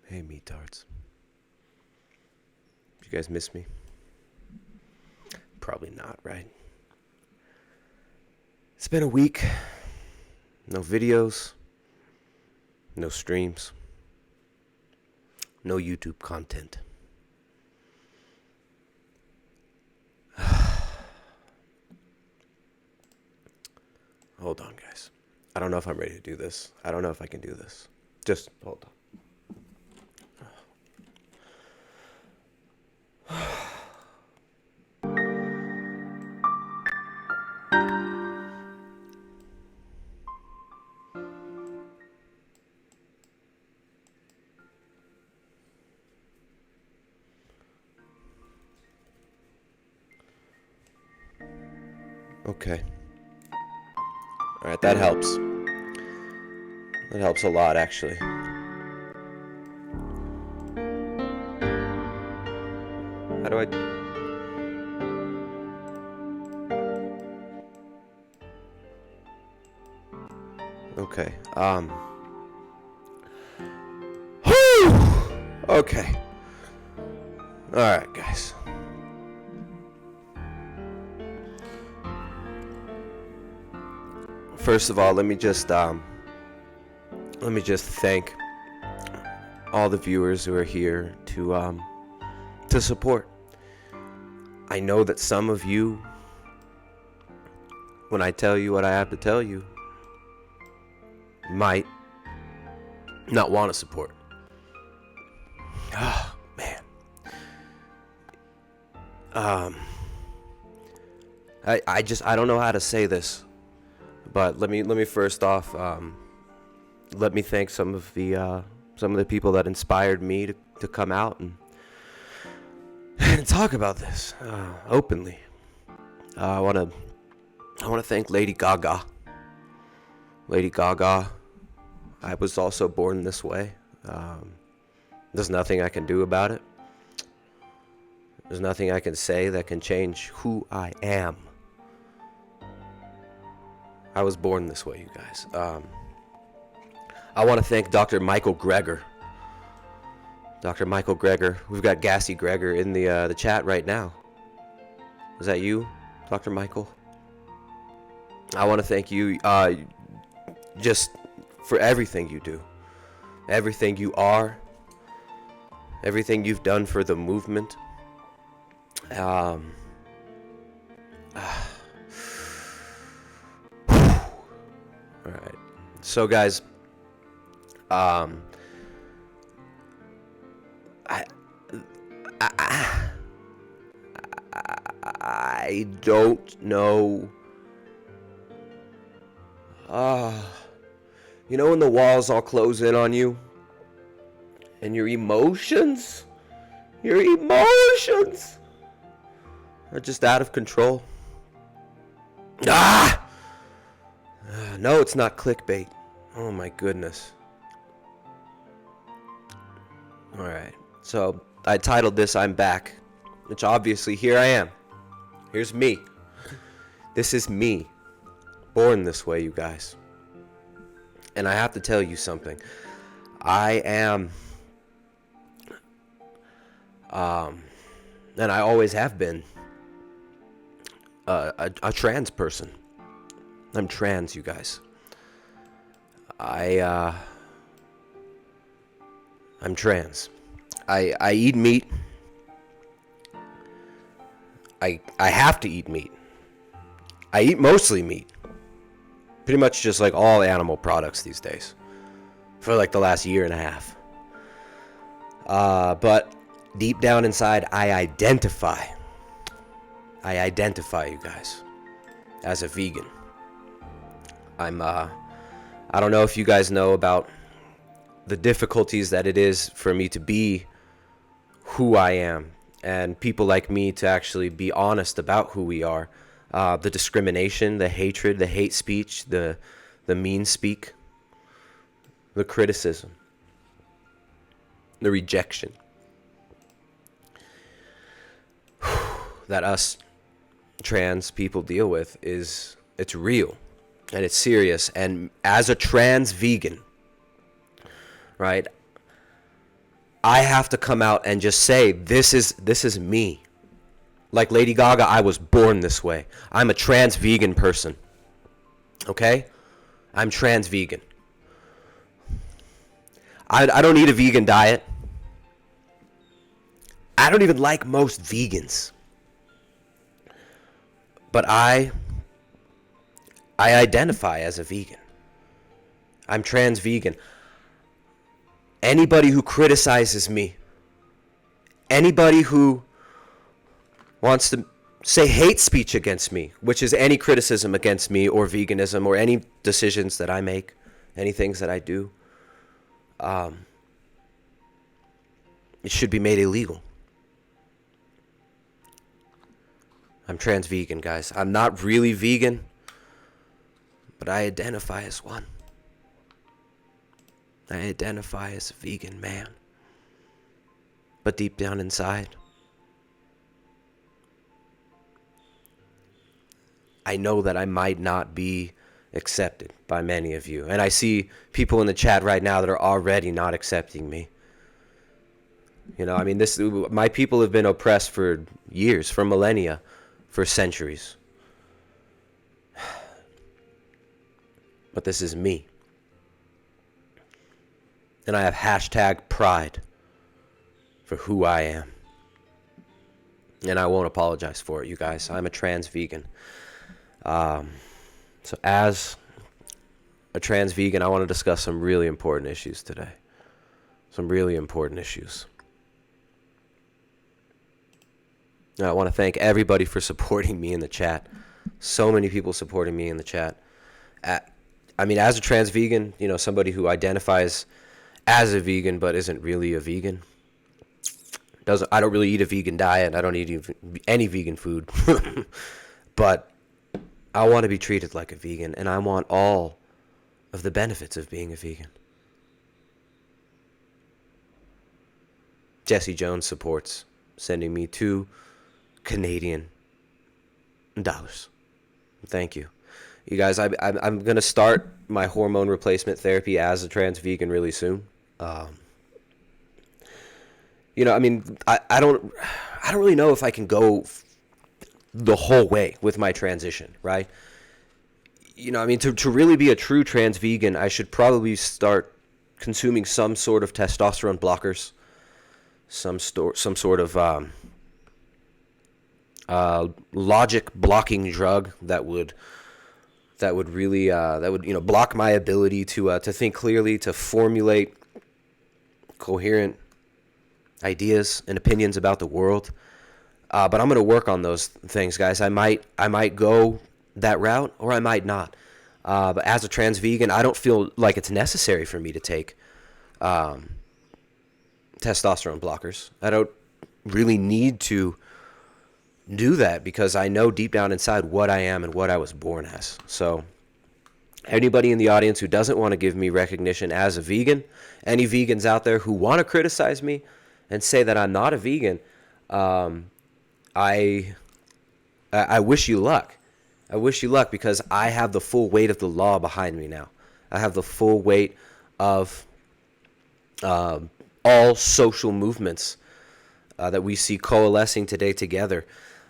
Hey, meatards. You guys miss me? Probably not, right? It's been a week. No videos. No streams. No YouTube content. Hold on, guys. I don't know if I'm ready to do this. I don't know if I can do this. Just hold on. Okay. All right, that helps. That helps a lot, actually. How do I... Okay. Whew! Okay. All right, guys. First of all, let me just thank all the viewers who are here to support. I know that some of you, when I tell you what I have to tell you, might not want to support. Oh, man. I don't know how to say this, but let me first off let me thank some of the people that inspired me to come out and talk about this openly. I want to thank Lady Gaga. Lady Gaga, I was also born this way. There's nothing I can do about it. There's nothing I can say that can change who I am. I was born this way, you guys. I want to thank Dr. Michael Greger. Dr. Michael Greger. We've got Gassy Greger in the chat right now. Is that you, Dr. Michael? I want to thank you just for everything you do. Everything you are. Everything you've done for the movement. All right. So, guys, I don't know. You know when the walls all close in on you? And your emotions are just out of control. No, it's not clickbait. Oh my goodness. Alright, so I titled this I'm Back, which obviously here I am. Here's me. This is me. Born this way, you guys. And I have to tell you something. I am, and I always have been, a trans person. I'm trans, you guys. I'm trans. I eat meat. I have to eat meat. I eat mostly meat. Pretty much just like all animal products these days. For like the last year and a half. But deep down inside, I identify, you guys, as a vegan. I don't know if you guys know about the difficulties that it is for me to be who I am, and people like me to actually be honest about who we are. The discrimination, the hatred, the hate speech, the mean speak, the criticism, the rejection that us trans people deal with it's real and it's serious. And as a trans vegan, right, I have to come out and just say, this is me. Like Lady Gaga, I was born this way. I'm a trans vegan person. Okay? I'm trans vegan. I don't eat a vegan diet. I don't even like most vegans. But I identify as a vegan. I'm trans vegan. Anybody who criticizes me, anybody who wants to say hate speech against me, which is any criticism against me or veganism or any decisions that I make, any things that I do, it should be made illegal. I'm trans vegan, guys. I'm not really vegan, but I identify as one. I identify as a vegan man. But deep down inside, I know that I might not be accepted by many of you. And I see people in the chat right now that are already not accepting me. You know, I mean, my people have been oppressed for years, for millennia, for centuries. But this is me. And I have hashtag pride for who I am. And I won't apologize for it, you guys. I'm a trans vegan. So as a trans vegan, I want to discuss some really important issues today. Some really important issues. And I want to thank everybody for supporting me in the chat. So many people supporting me in the chat. I mean, as a trans vegan, you know, somebody who identifies as a vegan but isn't really a vegan. I don't really eat a vegan diet. I don't eat any vegan food. But I want to be treated like a vegan, and I want all of the benefits of being a vegan. Jesse Jones supports sending me $2 Canadian. Thank you. You guys, I'm going to start my hormone replacement therapy as a trans vegan really soon. You know, I mean, I don't really know if I can go the whole way with my transition, right? You know, I mean, to really be a true trans vegan, I should probably start consuming some sort of testosterone blockers, some sort of logic blocking drug that would really you know, block my ability to think clearly, to formulate coherent ideas and opinions about the world. But I'm going to work on those things, guys. I might go that route, or I might not. But as a trans vegan, I don't feel like it's necessary for me to take testosterone blockers. I don't really need to do that because I know deep down inside what I am and what I was born as. So anybody in the audience who doesn't want to give me recognition as a vegan, any vegans out there who want to criticize me and say that I'm not a vegan, I wish you luck. I wish you luck because I have the full weight of the law behind me now. I have the full weight of all social movements that we see coalescing today together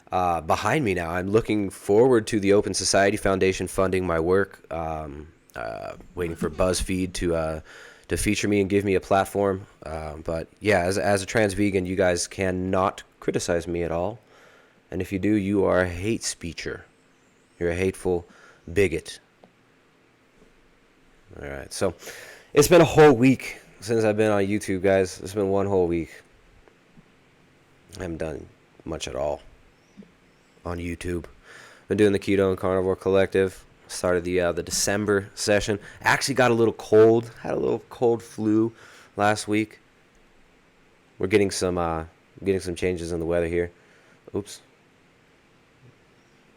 behind me now. I'm looking forward to the Open Society Foundation funding my work, waiting for BuzzFeed to feature me and give me a platform. But yeah, as a trans vegan, you guys cannot criticize me at all. And if you do, you are a hate speecher. You're a hateful bigot. All right, so it's been a whole week since I've been on YouTube, guys. It's been one whole week. I haven't done much at all on YouTube. Been doing the Keto and Carnivore Collective. Started the December session. Actually got a little cold. Had a little cold flu last week. We're getting some changes in the weather here. Oops.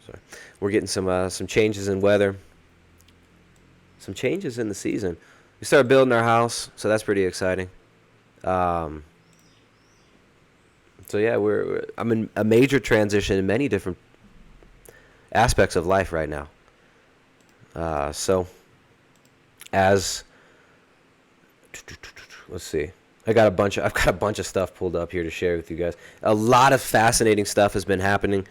Sorry. We're getting some changes in weather. Some changes in the season. We started building our house, so that's pretty exciting. So yeah, I'm in a major transition in many different aspects of life right now. So let's see. I've got a bunch of stuff pulled up here to share with you guys. A lot of fascinating stuff has been happening.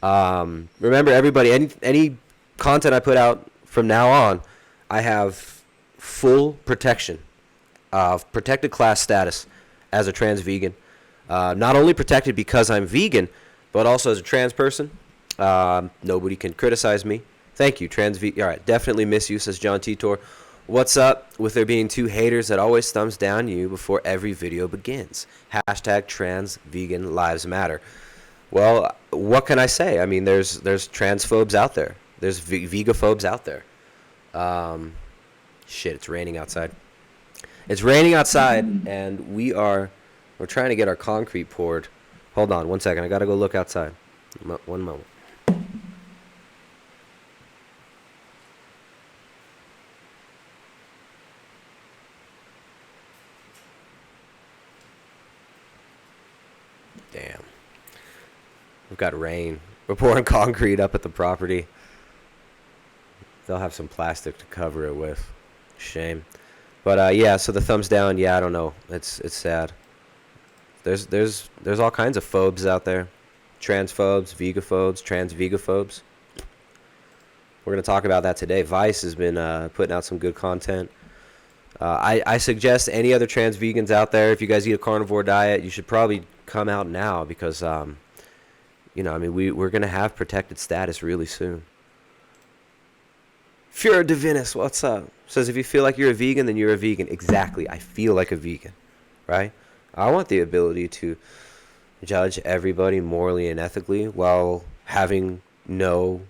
Remember, everybody, any content I put out from now on, I have full protection of protected class status as a trans vegan. Not only protected because I'm vegan, but also as a trans person. Nobody can criticize me. Thank you, trans vegan. All right, definitely miss you, says John Titor. What's up with there being two haters that always thumbs down you before every video begins? Hashtag trans vegan lives matter. Well, what can I say? I mean, there's transphobes out there. There's vegaphobes out there. Shit, it's raining outside. It's raining outside, and we're trying to get our concrete poured. Hold on, 1 second. I gotta go look outside. One moment. Damn. We've got rain. We're pouring concrete up at the property. They'll have some plastic to cover it with. Shame. But yeah, so the thumbs down, yeah, I don't know. It's sad. There's all kinds of phobes out there. Transphobes, vegaphobes, trans-vegaphobes. We're going to talk about that today. Vice has been putting out some good content. I suggest any other trans vegans out there, if you guys eat a carnivore diet, you should probably come out now because, you know, I mean, we're going to have protected status really soon. Fura Divinus, what's up? Says if you feel like you're a vegan, then you're a vegan. Exactly. I feel like a vegan, right? I want the ability to judge everybody morally and ethically while having no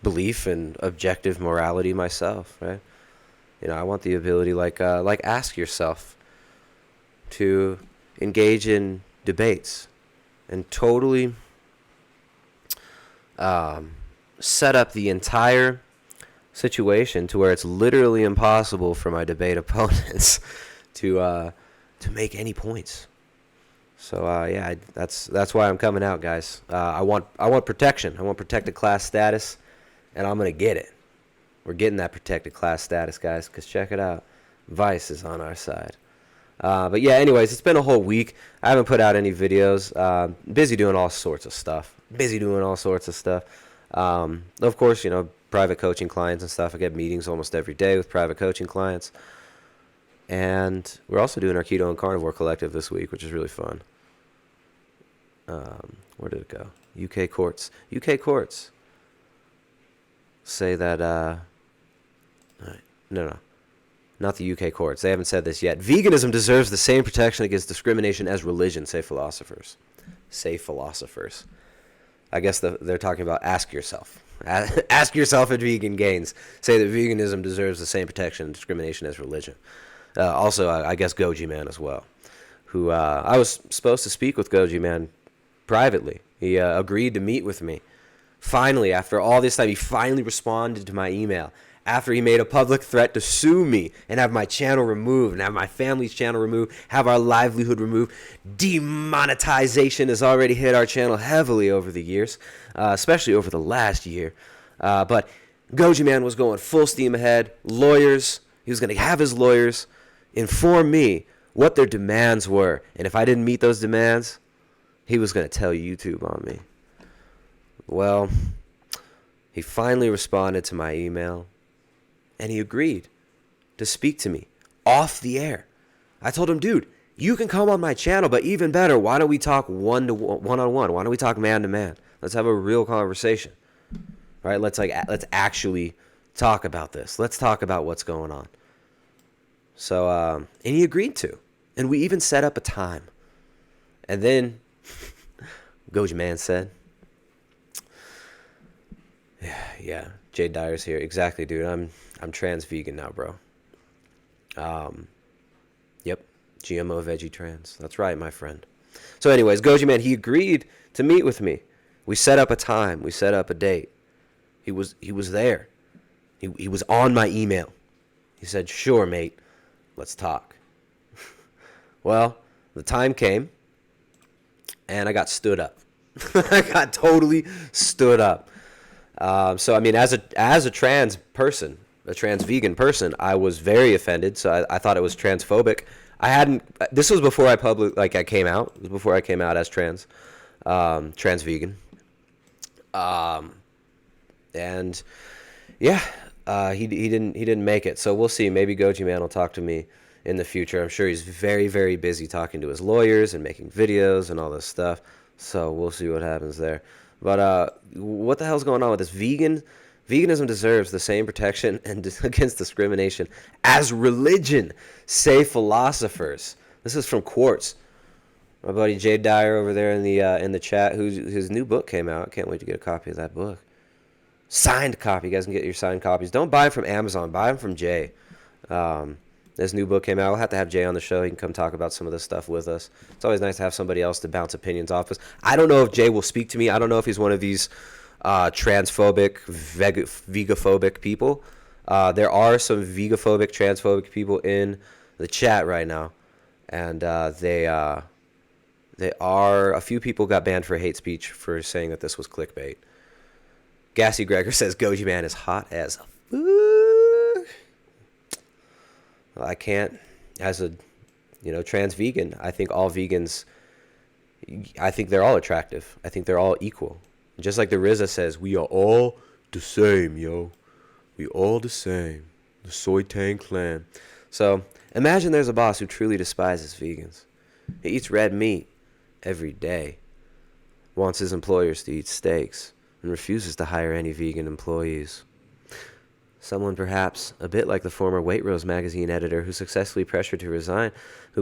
belief in objective morality myself, right? You know, I want the ability, like ask yourself, to engage in debates and totally set up the entire situation to where it's literally impossible for my debate opponents to make any points. So yeah, that's why I'm coming out, guys. I want protection. I want protected class status, and I'm gonna get it. We're getting that protected class status, guys, because check it out. Vice is on our side. But yeah, anyways, it's been a whole week. I haven't put out any videos. Busy doing all sorts of stuff. Of course, you know, private coaching clients and stuff. I get meetings almost every day with private coaching clients. And we're also doing our Keto and Carnivore Collective this week, which is really fun. Where did it go? UK courts. UK courts say that... No. Not the UK courts. They haven't said this yet. Veganism deserves the same protection against discrimination as religion, say philosophers. I guess they're talking about ask yourself. Ask yourself at Vegan Gains. Say that veganism deserves the same protection and discrimination as religion. Also, I guess Goji Man as well. Who I was supposed to speak with Goji Man privately. He agreed to meet with me. Finally, after all this time, he finally responded to my email. After he made a public threat to sue me and have my channel removed and have my family's channel removed, have our livelihood removed. Demonetization has already hit our channel heavily over the years, especially over the last year. But Goji Man was going full steam ahead. Lawyers, he was going to have his lawyers inform me what their demands were. And if I didn't meet those demands, he was going to tell YouTube on me. Well, he finally responded to my email. And he agreed to speak to me off the air. I told him, dude, you can come on my channel, but even better, why don't we talk one-on-one? Why don't we talk man-to-man? Let's have a real conversation. All right, let's actually talk about this. Let's talk about what's going on. So, and he agreed to. And we even set up a time. And then Goji Man said, yeah, Jade Dyer's here. Exactly, dude. I'm trans vegan now, bro. Yep. GMO veggie trans. That's right, my friend. So anyways, Goji Man, he agreed to meet with me. We set up a time. We set up a date. He was there. He was on my email. He said, sure, mate. Let's talk. Well, the time came, and I got stood up. I got totally stood up. So, I mean, as a trans person, a trans vegan person, I was very offended. So I thought it was transphobic. I hadn't. This was before I came out. It was before I came out as trans vegan. And yeah, he didn't make it. So we'll see. Maybe Goji Man will talk to me in the future. I'm sure he's very, very busy talking to his lawyers and making videos and all this stuff. So we'll see what happens there. But what the hell's going on with this? Veganism deserves the same protection and against discrimination as religion, say philosophers. This is from Quartz. My buddy Jay Dyer over there in the chat, whose new book came out. I can't wait to get a copy of that book. Signed copy. You guys can get your signed copies. Don't buy them from Amazon. Buy them from Jay. This new book came out. We'll have to have Jay on the show. He can come talk about some of this stuff with us. It's always nice to have somebody else to bounce opinions off us. I don't know if Jay will speak to me. I don't know if he's one of these transphobic, vegaphobic people. There are some vegaphobic, transphobic people in the chat right now. And they are, a few people got banned for hate speech for saying that this was clickbait. Gassy Gregor says Goji Man is hot as fuck. I can't, as a, trans vegan, I think all vegans, I think they're all attractive. I think they're all equal. Just like the RZA says, we are all the same, yo. We all the same. The Soy Tang clan. So imagine there's a boss who truly despises vegans. He eats red meat every day, wants his employers to eat steaks, and refuses to hire any vegan employees. Someone perhaps a bit like the former Weight Rose magazine editor who was successfully pressured to resign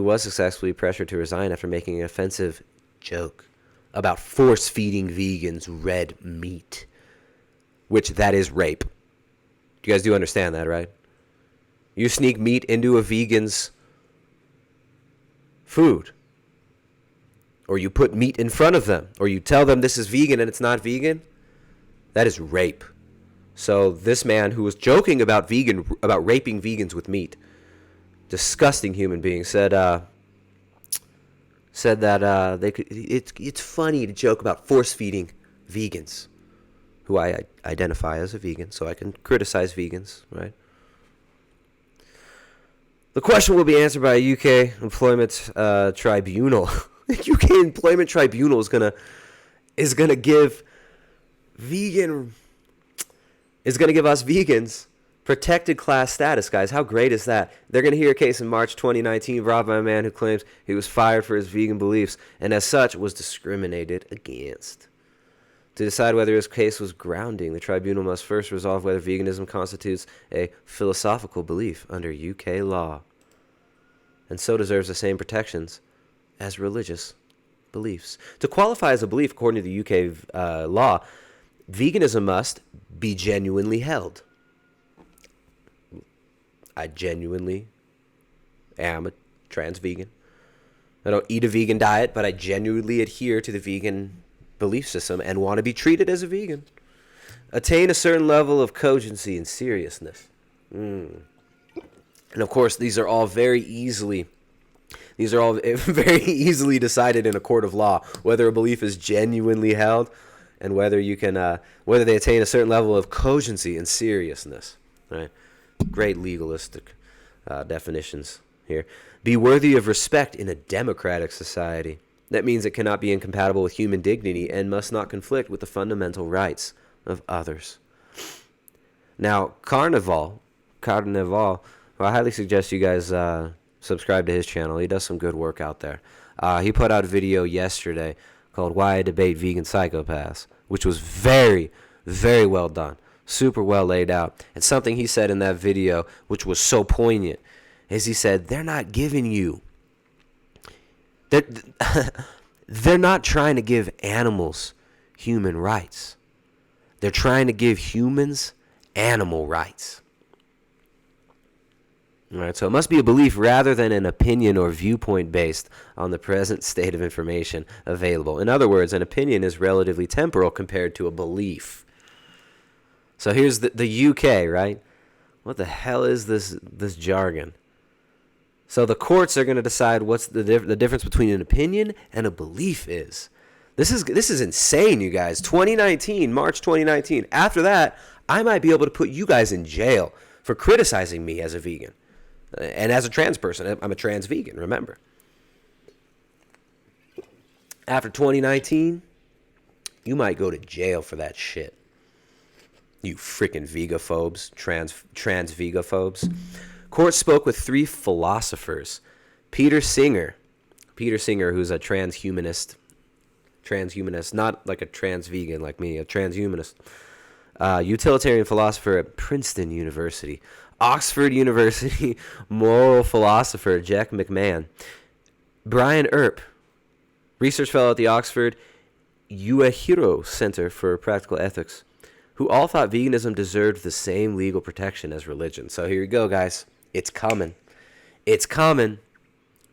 after making an offensive joke about force-feeding vegans red meat, which that is rape. You guys do understand that, right? You sneak meat into a vegan's food, or you put meat in front of them, or you tell them this is vegan and it's not vegan, that is rape. So this man who was joking about raping vegans with meat, disgusting human being, said that it's funny to joke about force feeding vegans, who I identify as a vegan, so I can criticize vegans, right? The question will be answered by a UK employment tribunal. The UK employment tribunal is gonna give us vegans protected class status, guys. How great is that? They're going to hear a case in March 2019 brought by a man who claims he was fired for his vegan beliefs and as such was discriminated against. To decide whether his case was grounding, the tribunal must first resolve whether veganism constitutes a philosophical belief under UK law, and so deserves the same protections as religious beliefs. To qualify as a belief according to the UK law, veganism must be genuinely held. I genuinely am a trans vegan. I don't eat a vegan diet, but I genuinely adhere to the vegan belief system and want to be treated as a vegan. Attain a certain level of cogency and seriousness. And of course, these are all very easily decided in a court of law, whether a belief is genuinely held and whether they attain a certain level of cogency and seriousness. Right? Great legalistic definitions here. Be worthy of respect in a democratic society. That means it cannot be incompatible with human dignity and must not conflict with the fundamental rights of others. Now, Carnivore, well, I highly suggest you guys subscribe to his channel. He does some good work out there. He put out a video yesterday called Why I Debate Vegan Psychopaths, which was very, very well done. Super well laid out. And something he said in that video, which was so poignant, is he said, they're not giving you... They're not trying to give animals human rights. They're trying to give humans animal rights. All right, so it must be a belief rather than an opinion or viewpoint based on the present state of information available. In other words, an opinion is relatively temporal compared to a belief. So here's the UK, right? What the hell is this jargon? So the courts are going to decide what's the difference between an opinion and a belief is. This is insane, you guys. March 2019. After that, I might be able to put you guys in jail for criticizing me as a vegan. And as a trans person, I'm a trans vegan, remember. After 2019, you might go to jail for that shit. You freaking vegaphobes, trans vegaphobes. Court spoke with 3 philosophers. Peter Singer, who's a transhumanist, not like a trans vegan like me, a transhumanist. Utilitarian philosopher at Princeton University. Oxford University moral philosopher Jack McMahon. Brian Earp, research fellow at the Oxford Uehiro Center for Practical Ethics, who all thought veganism deserved the same legal protection as religion. So here you go, guys. It's coming. It's coming.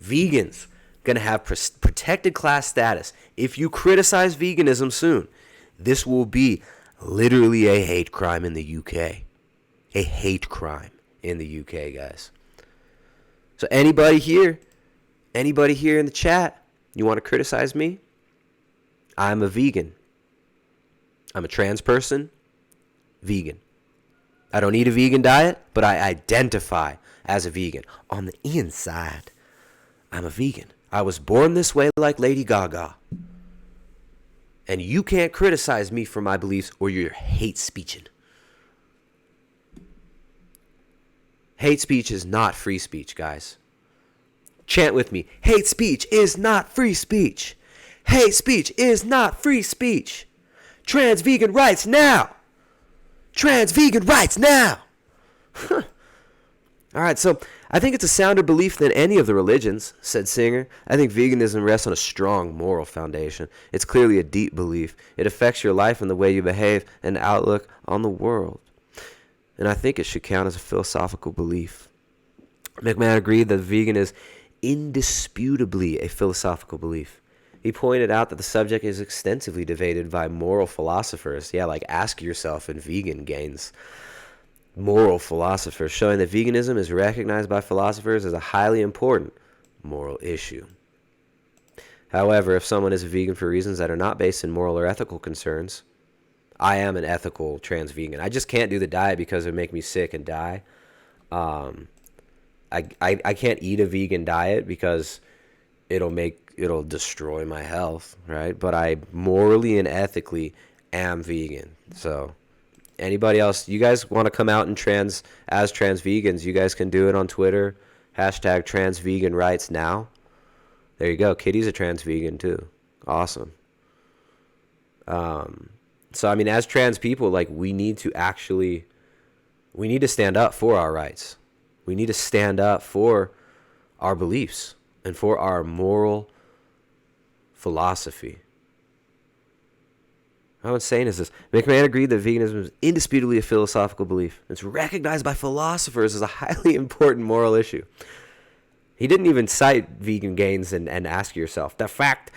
Vegans going to have protected class status. If you criticize veganism soon, this will be literally a hate crime in the UK. A hate crime in the UK, guys. So anybody here in the chat, you want to criticize me? I'm a vegan. I'm a trans person, vegan. I don't eat a vegan diet, but I identify as a vegan. On the inside, I'm a vegan. I was born this way like Lady Gaga. And you can't criticize me for my beliefs or you're hate speeching. Hate speech is not free speech, guys. Chant with me. Hate speech is not free speech. Hate speech is not free speech. Trans vegan rights now. Trans vegan rights now. All right, so I think it's a sounder belief than any of the religions, said Singer. I think veganism rests on a strong moral foundation. It's clearly a deep belief. It affects your life and the way you behave and outlook on the world. And I think it should count as a philosophical belief. McMahon agreed that vegan is indisputably a philosophical belief. He pointed out that the subject is extensively debated by moral philosophers. Yeah, like Ask Yourself and Vegan Gains. Moral philosophers, showing that veganism is recognized by philosophers as a highly important moral issue. However, if someone is a vegan for reasons that are not based in moral or ethical concerns, I am an ethical trans vegan. I just can't do the diet because it would make me sick and die. I can't eat a vegan diet because it'll destroy my health, right? But I morally and ethically am vegan. So anybody else, you guys want to come out and trans vegans, you guys can do it on Twitter. Hashtag trans vegan rights now. There you go. Kitty's a trans vegan too. Awesome. So I mean, as trans people, like we need to stand up for our rights. We need to stand up for our beliefs and for our moral philosophy. How insane is this? McMahon agreed that veganism is indisputably a philosophical belief. It's recognized by philosophers as a highly important moral issue. He didn't even cite Vegan Gains and Ask Yourself. The fact.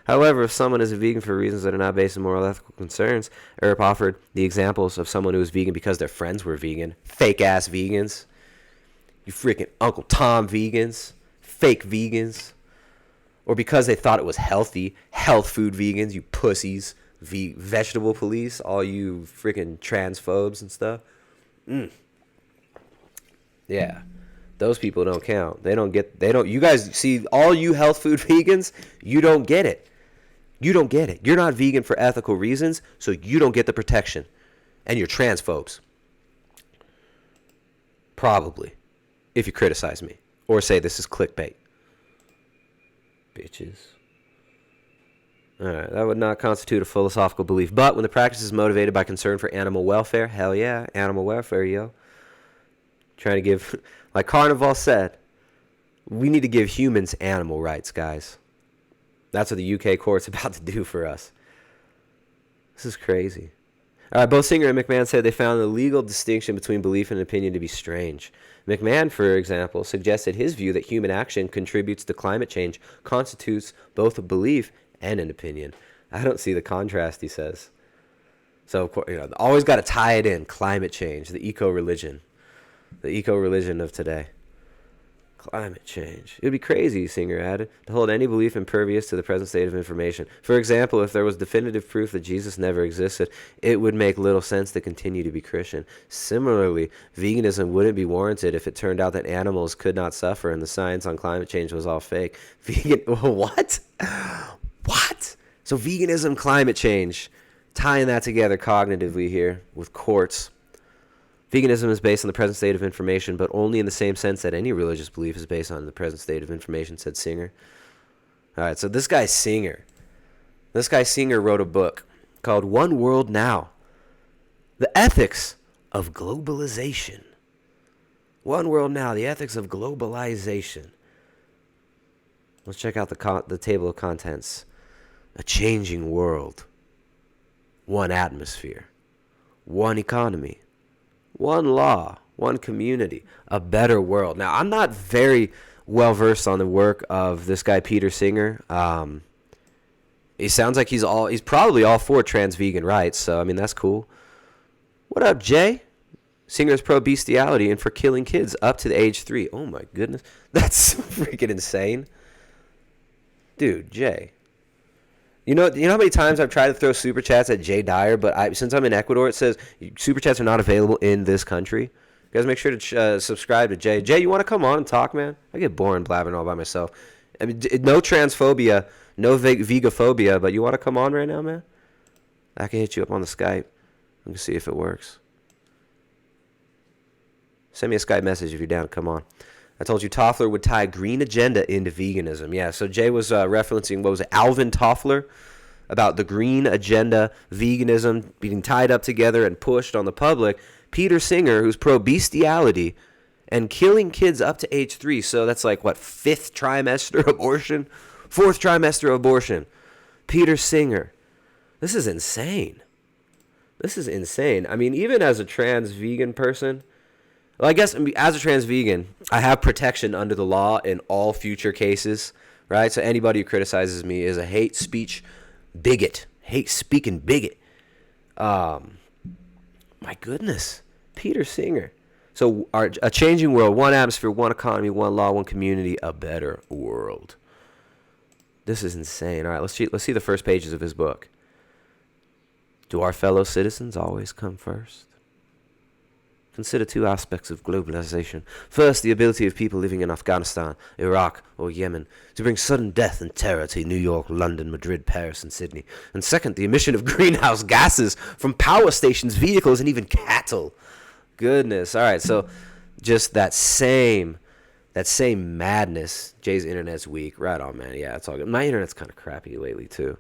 However, if someone is a vegan for reasons that are not based on moral ethical concerns, Earp offered the examples of someone who was vegan because their friends were vegan. Fake-ass vegans. You freaking Uncle Tom vegans. Fake vegans. Or because they thought it was healthy. Health food vegans, you pussies. Vegetable police, all you freaking transphobes and stuff. Yeah. Those people don't count. You guys see, all you health food vegans, you don't get it. You don't get it. You're not vegan for ethical reasons, so you don't get the protection. And you're transphobes. Probably. If you criticize me. Or say this is clickbait. Bitches. Alright, that would not constitute a philosophical belief. But when the practice is motivated by concern for animal welfare, hell yeah, animal welfare, yo. Trying to give, like Carnivore said, we need to give humans animal rights, guys. That's what the UK court's about to do for us. This is crazy. All right, both Singer and McMahon said they found the legal distinction between belief and opinion to be strange. McMahon, for example, suggested his view that human action contributes to climate change constitutes both a belief and an opinion. I don't see the contrast, he says. So, of course, always got to tie it in. Climate change, the eco-religion. The eco-religion of today. Climate change. It would be crazy, Singer added, to hold any belief impervious to the present state of information. For example, if there was definitive proof that Jesus never existed, it would make little sense to continue to be Christian. Similarly, veganism wouldn't be warranted if it turned out that animals could not suffer and the science on climate change was all fake. What? What? So veganism, climate change, tying that together cognitively here with quartz. Veganism is based on the present state of information, but only in the same sense that any religious belief is based on the present state of information, said Singer. All right, so this guy Singer wrote a book called One World Now, The Ethics of Globalization. One World Now, The Ethics of Globalization. Let's check out the table of contents. A changing world. One atmosphere. One economy. One law, one community, a better world. Now, I'm not very well versed on the work of this guy Peter Singer. He sounds like he's probably all for transvegan rights. So I mean, that's cool. What up, Jay? Singer's pro bestiality and for killing kids up to the age 3. Oh my goodness, that's freaking insane, dude. Jay. You know how many times I've tried to throw super chats at Jay Dyer, but since I'm in Ecuador, it says super chats are not available in this country. You guys make sure to subscribe to Jay. Jay, you want to come on and talk, man? I get boring blabbing all by myself. I mean, no transphobia, no vegophobia, but you want to come on right now, man? I can hit you up on the Skype. Let me see if it works. Send me a Skype message if you're down. Come on. I told you Toffler would tie green agenda into veganism. Yeah, so Jay was referencing, what was it, Alvin Toffler, about the green agenda, veganism being tied up together and pushed on the public. Peter Singer, who's pro-bestiality and killing kids up to age 3. So that's like, what, 5th trimester abortion? 4th trimester abortion. Peter Singer. This is insane. This is insane. I mean, even as a trans vegan person, well, I guess as a trans vegan, I have protection under the law in all future cases, right? So anybody who criticizes me is a hate speech bigot, hate speaking bigot. My goodness, Peter Singer. So a changing world, one atmosphere, one economy, one law, one community, a better world. This is insane. All right, let's see the first pages of his book. Do our fellow citizens always come first? Consider 2 aspects of globalization. First, the ability of people living in Afghanistan, Iraq, or Yemen to bring sudden death and terror to New York, London, Madrid, Paris, and Sydney. And second, the emission of greenhouse gases from power stations, vehicles, and even cattle. Goodness. All right, so just that same madness. Jay's internet's weak. Right on, man. Yeah, it's all good. My internet's kind of crappy lately, too.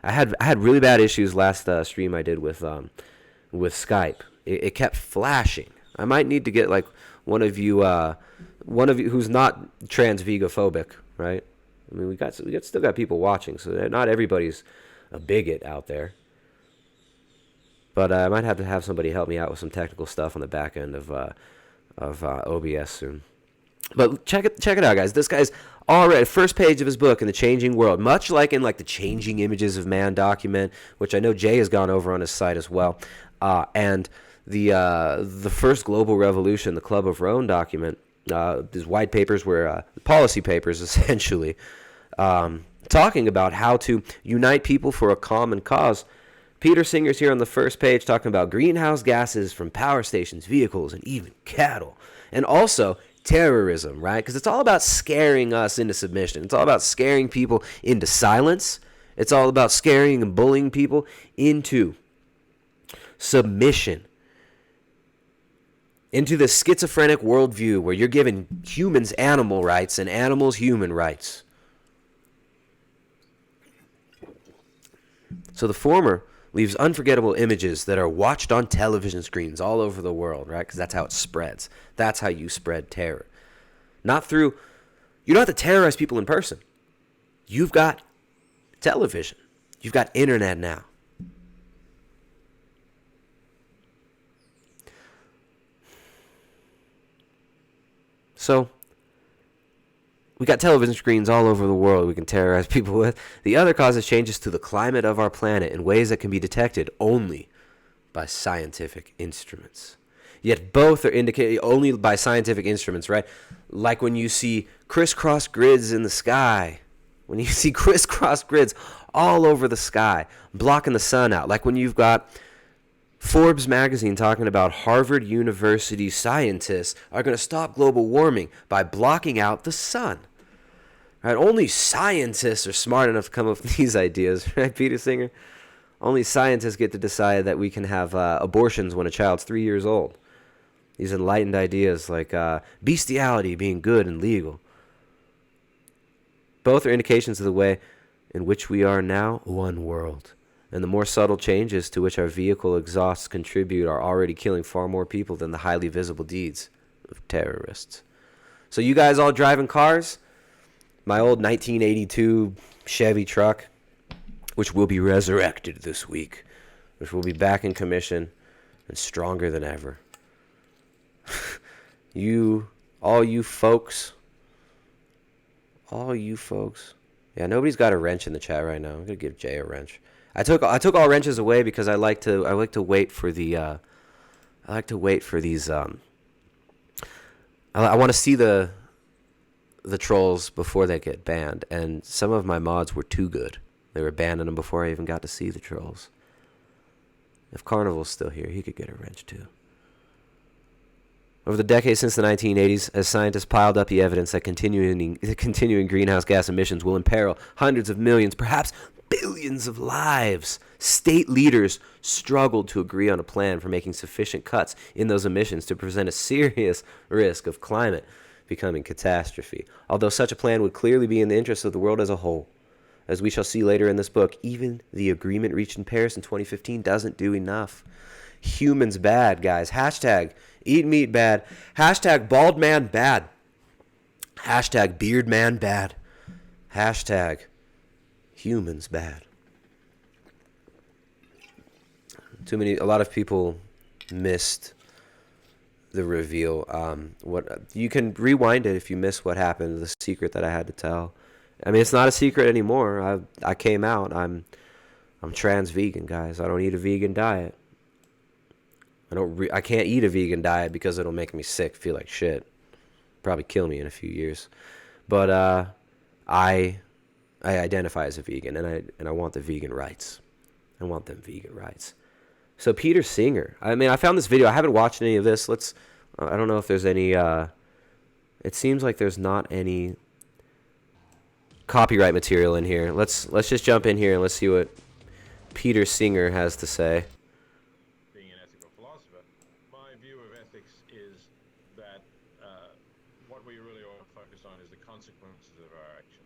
I had really bad issues last stream I did with Skype. It kept flashing. I might need to get like one of you who's not trans vegophobic, right? I mean, we still got people watching, so not everybody's a bigot out there. But I might have to have somebody help me out with some technical stuff on the back end of OBS soon. But check it out, guys. This guy's already first page of his book in the Changing World, much like in like the Changing Images of Man document, which I know Jay has gone over on his site as well, and the first Global Revolution, the Club of Rome document. These white papers were policy papers, essentially, talking about how to unite people for a common cause. Peter Singer's here on the first page talking about greenhouse gases from power stations, vehicles, and even cattle. And also terrorism, right? Because it's all about scaring us into submission. It's all about scaring people into silence. It's all about scaring and bullying people into submission. Into the schizophrenic worldview where you're giving humans animal rights and animals human rights. So the former leaves unforgettable images that are watched on television screens all over the world, right? Because that's how it spreads. That's how you spread terror. Not through, you don't have to terrorize people in person. You've got television. You've got internet now. So, we got television screens all over the world we can terrorize people with. The other causes changes to the climate of our planet in ways that can be detected only by scientific instruments. Yet both are indicated only by scientific instruments, right? Like when you see crisscross grids in the sky. When you see crisscross grids all over the sky, blocking the sun out. Like when you've got Forbes magazine talking about Harvard University scientists are going to stop global warming by blocking out the sun. Right? Only scientists are smart enough to come up with these ideas, right, Peter Singer? Only scientists get to decide that we can have abortions when a child's 3 years old. These enlightened ideas like bestiality being good and legal. Both are indications of the way in which we are now one world. And the more subtle changes to which our vehicle exhausts contribute are already killing far more people than the highly visible deeds of terrorists. So you guys all driving cars? My old 1982 Chevy truck, which will be resurrected this week, which will be back in commission and stronger than ever. All you folks. Yeah, nobody's got a wrench in the chat right now. I'm gonna give Jay a wrench. I took all wrenches away because I like to wait for the I want to see the trolls before they get banned, and some of my mods were too good. They were banning them before I even got to see the trolls. If Carnival's still here, he could get a wrench too. Over the decades since the 1980s, as scientists piled up the evidence that continuing greenhouse gas emissions will imperil hundreds of millions, perhaps billions of lives, state leaders struggled to agree on a plan for making sufficient cuts in those emissions to present a serious risk of climate becoming catastrophe. Although such a plan would clearly be in the interest of the world as a whole. As we shall see later in this book, even the agreement reached in Paris in 2015 doesn't do enough. Humans bad, guys. Hashtag eat meat bad. Hashtag bald man bad. Hashtag beard man bad. Hashtag humans bad. A lot of people missed the reveal. What you can rewind it if you miss what happened, the secret that I had to tell. I mean, it's not a secret anymore. I came out. I'm trans vegan, guys. I don't eat a vegan diet. I can't eat a vegan diet because it'll make me sick, feel like shit. Probably kill me in a few years. But I identify as a vegan, and I want the vegan rights. I want them vegan rights. So Peter Singer. I mean, I found this video. I haven't watched any of this. I don't know if there's any. It seems like there's not any copyright material in here. Let's just jump in here and let's see what Peter Singer has to say. Being an ethical philosopher, my view of ethics is that what we really ought to focus on is the consequences of our actions.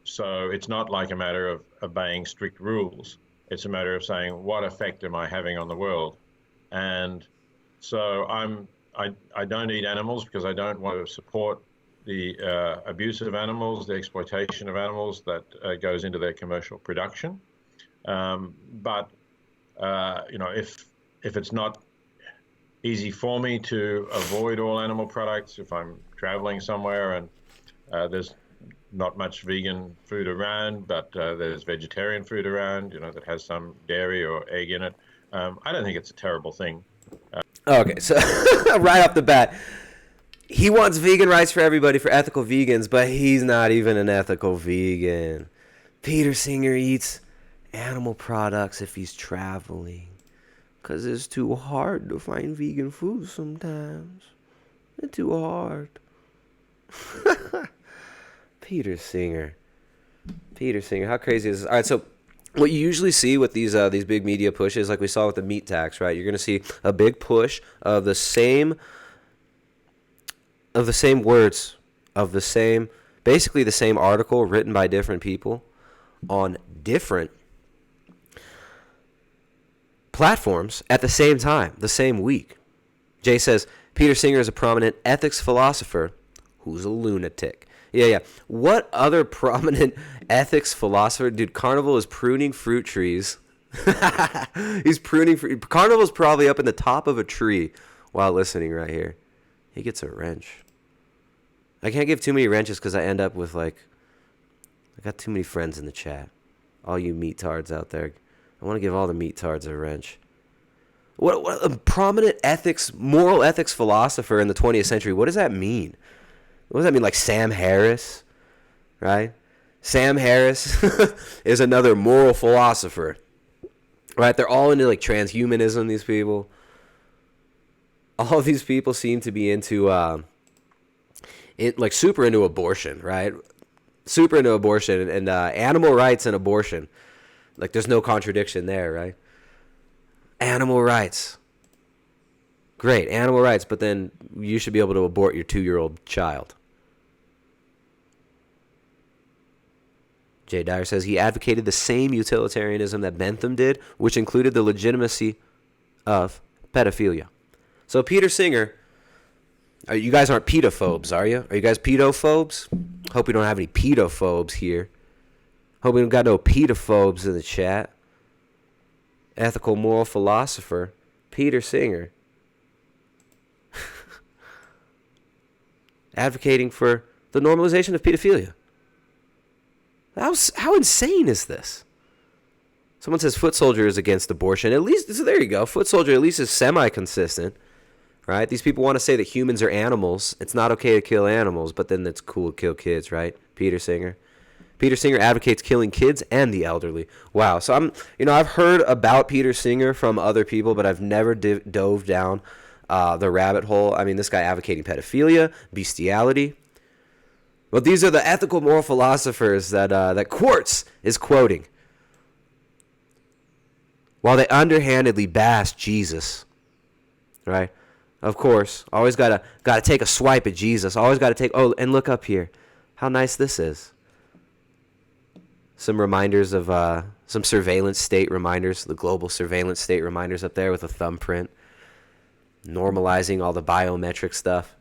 So it's not like a matter of obeying strict rules. It's a matter of saying, what effect am I having on the world? And so I don't eat animals because I don't want to support the abuse of animals, the exploitation of animals that goes into their commercial production. But if it's not easy for me to avoid all animal products, if I'm traveling somewhere and there's not much vegan food around, but there's vegetarian food around, that has some dairy or egg in it, I don't think it's a terrible thing. Okay, so right off the bat, he wants vegan rights for everybody, for ethical vegans, but he's not even an ethical vegan. Peter Singer eats animal products if he's traveling, because it's too hard to find vegan food sometimes. It's too hard. Peter Singer, how crazy is this? All right, so what you usually see with these big media pushes, like we saw with the meat tax, right? You're going to see a big push of the same words, basically the same article written by different people on different platforms at the same time, the same week. Jay says, Peter Singer is a prominent ethics philosopher who's a lunatic. Yeah. What other prominent ethics philosopher? Dude, Carnival is pruning fruit trees. He's pruning fruit. Carnival's probably up in the top of a tree while listening right here. He gets a wrench. I can't give too many wrenches because I end up with, I got too many friends in the chat. All you meat tards out there. I want to give all the meat tards a wrench. What a prominent moral ethics philosopher in the 20th century. What does that mean? What does that mean? Like Sam Harris, right? Sam Harris is another moral philosopher, right? They're all into like transhumanism, these people. All of these people seem to be into, super into abortion, right? Super into abortion and animal rights and abortion. Like there's no contradiction there, right? Animal rights. Great, animal rights, but then you should be able to abort your 2-year-old child. Jay Dyer says he advocated the same utilitarianism that Bentham did, which included the legitimacy of pedophilia. So Peter Singer, you guys aren't pedophobes, are you? Are you guys pedophobes? Hope we don't have any pedophobes here. Hope we don't got no pedophobes in the chat. Ethical moral philosopher, Peter Singer. Advocating for the normalization of pedophilia. How insane is this? Someone says Foot Soldier is against abortion. At least, so there you go. Foot Soldier at least is semi-consistent, right? These people want to say that humans are animals. It's not okay to kill animals, but then it's cool to kill kids, right? Peter Singer. Peter Singer advocates killing kids and the elderly. Wow. So I've heard about Peter Singer from other people, but I've never dove down the rabbit hole. I mean, this guy advocating pedophilia, bestiality. But these are the ethical moral philosophers that Quartz is quoting. While they underhandedly bash Jesus, right? Of course, always gotta take a swipe at Jesus. Always gotta take. Oh, and look up here, how nice this is. Some reminders of some surveillance state reminders, the global surveillance state reminders up there with a thumbprint, normalizing all the biometric stuff.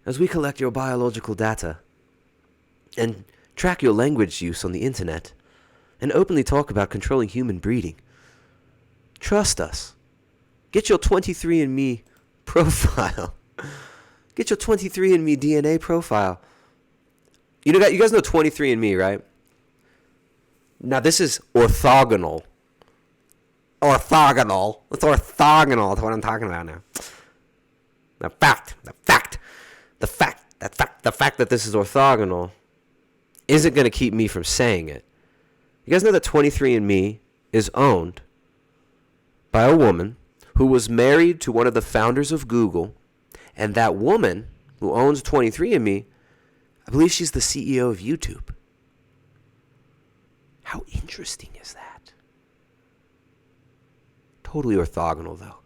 As we collect your biological data and track your language use on the internet and openly talk about controlling human breeding, trust us. Get your 23andMe profile. Get your 23andMe DNA profile. You guys know 23andMe, right? Now this is orthogonal. Orthogonal. It's orthogonal to what I'm talking about now. The fact that this is orthogonal isn't going to keep me from saying it. You guys know that 23andMe is owned by a woman who was married to one of the founders of Google, and that woman who owns 23andMe, I believe she's the CEO of YouTube. How interesting is that? Totally orthogonal, though.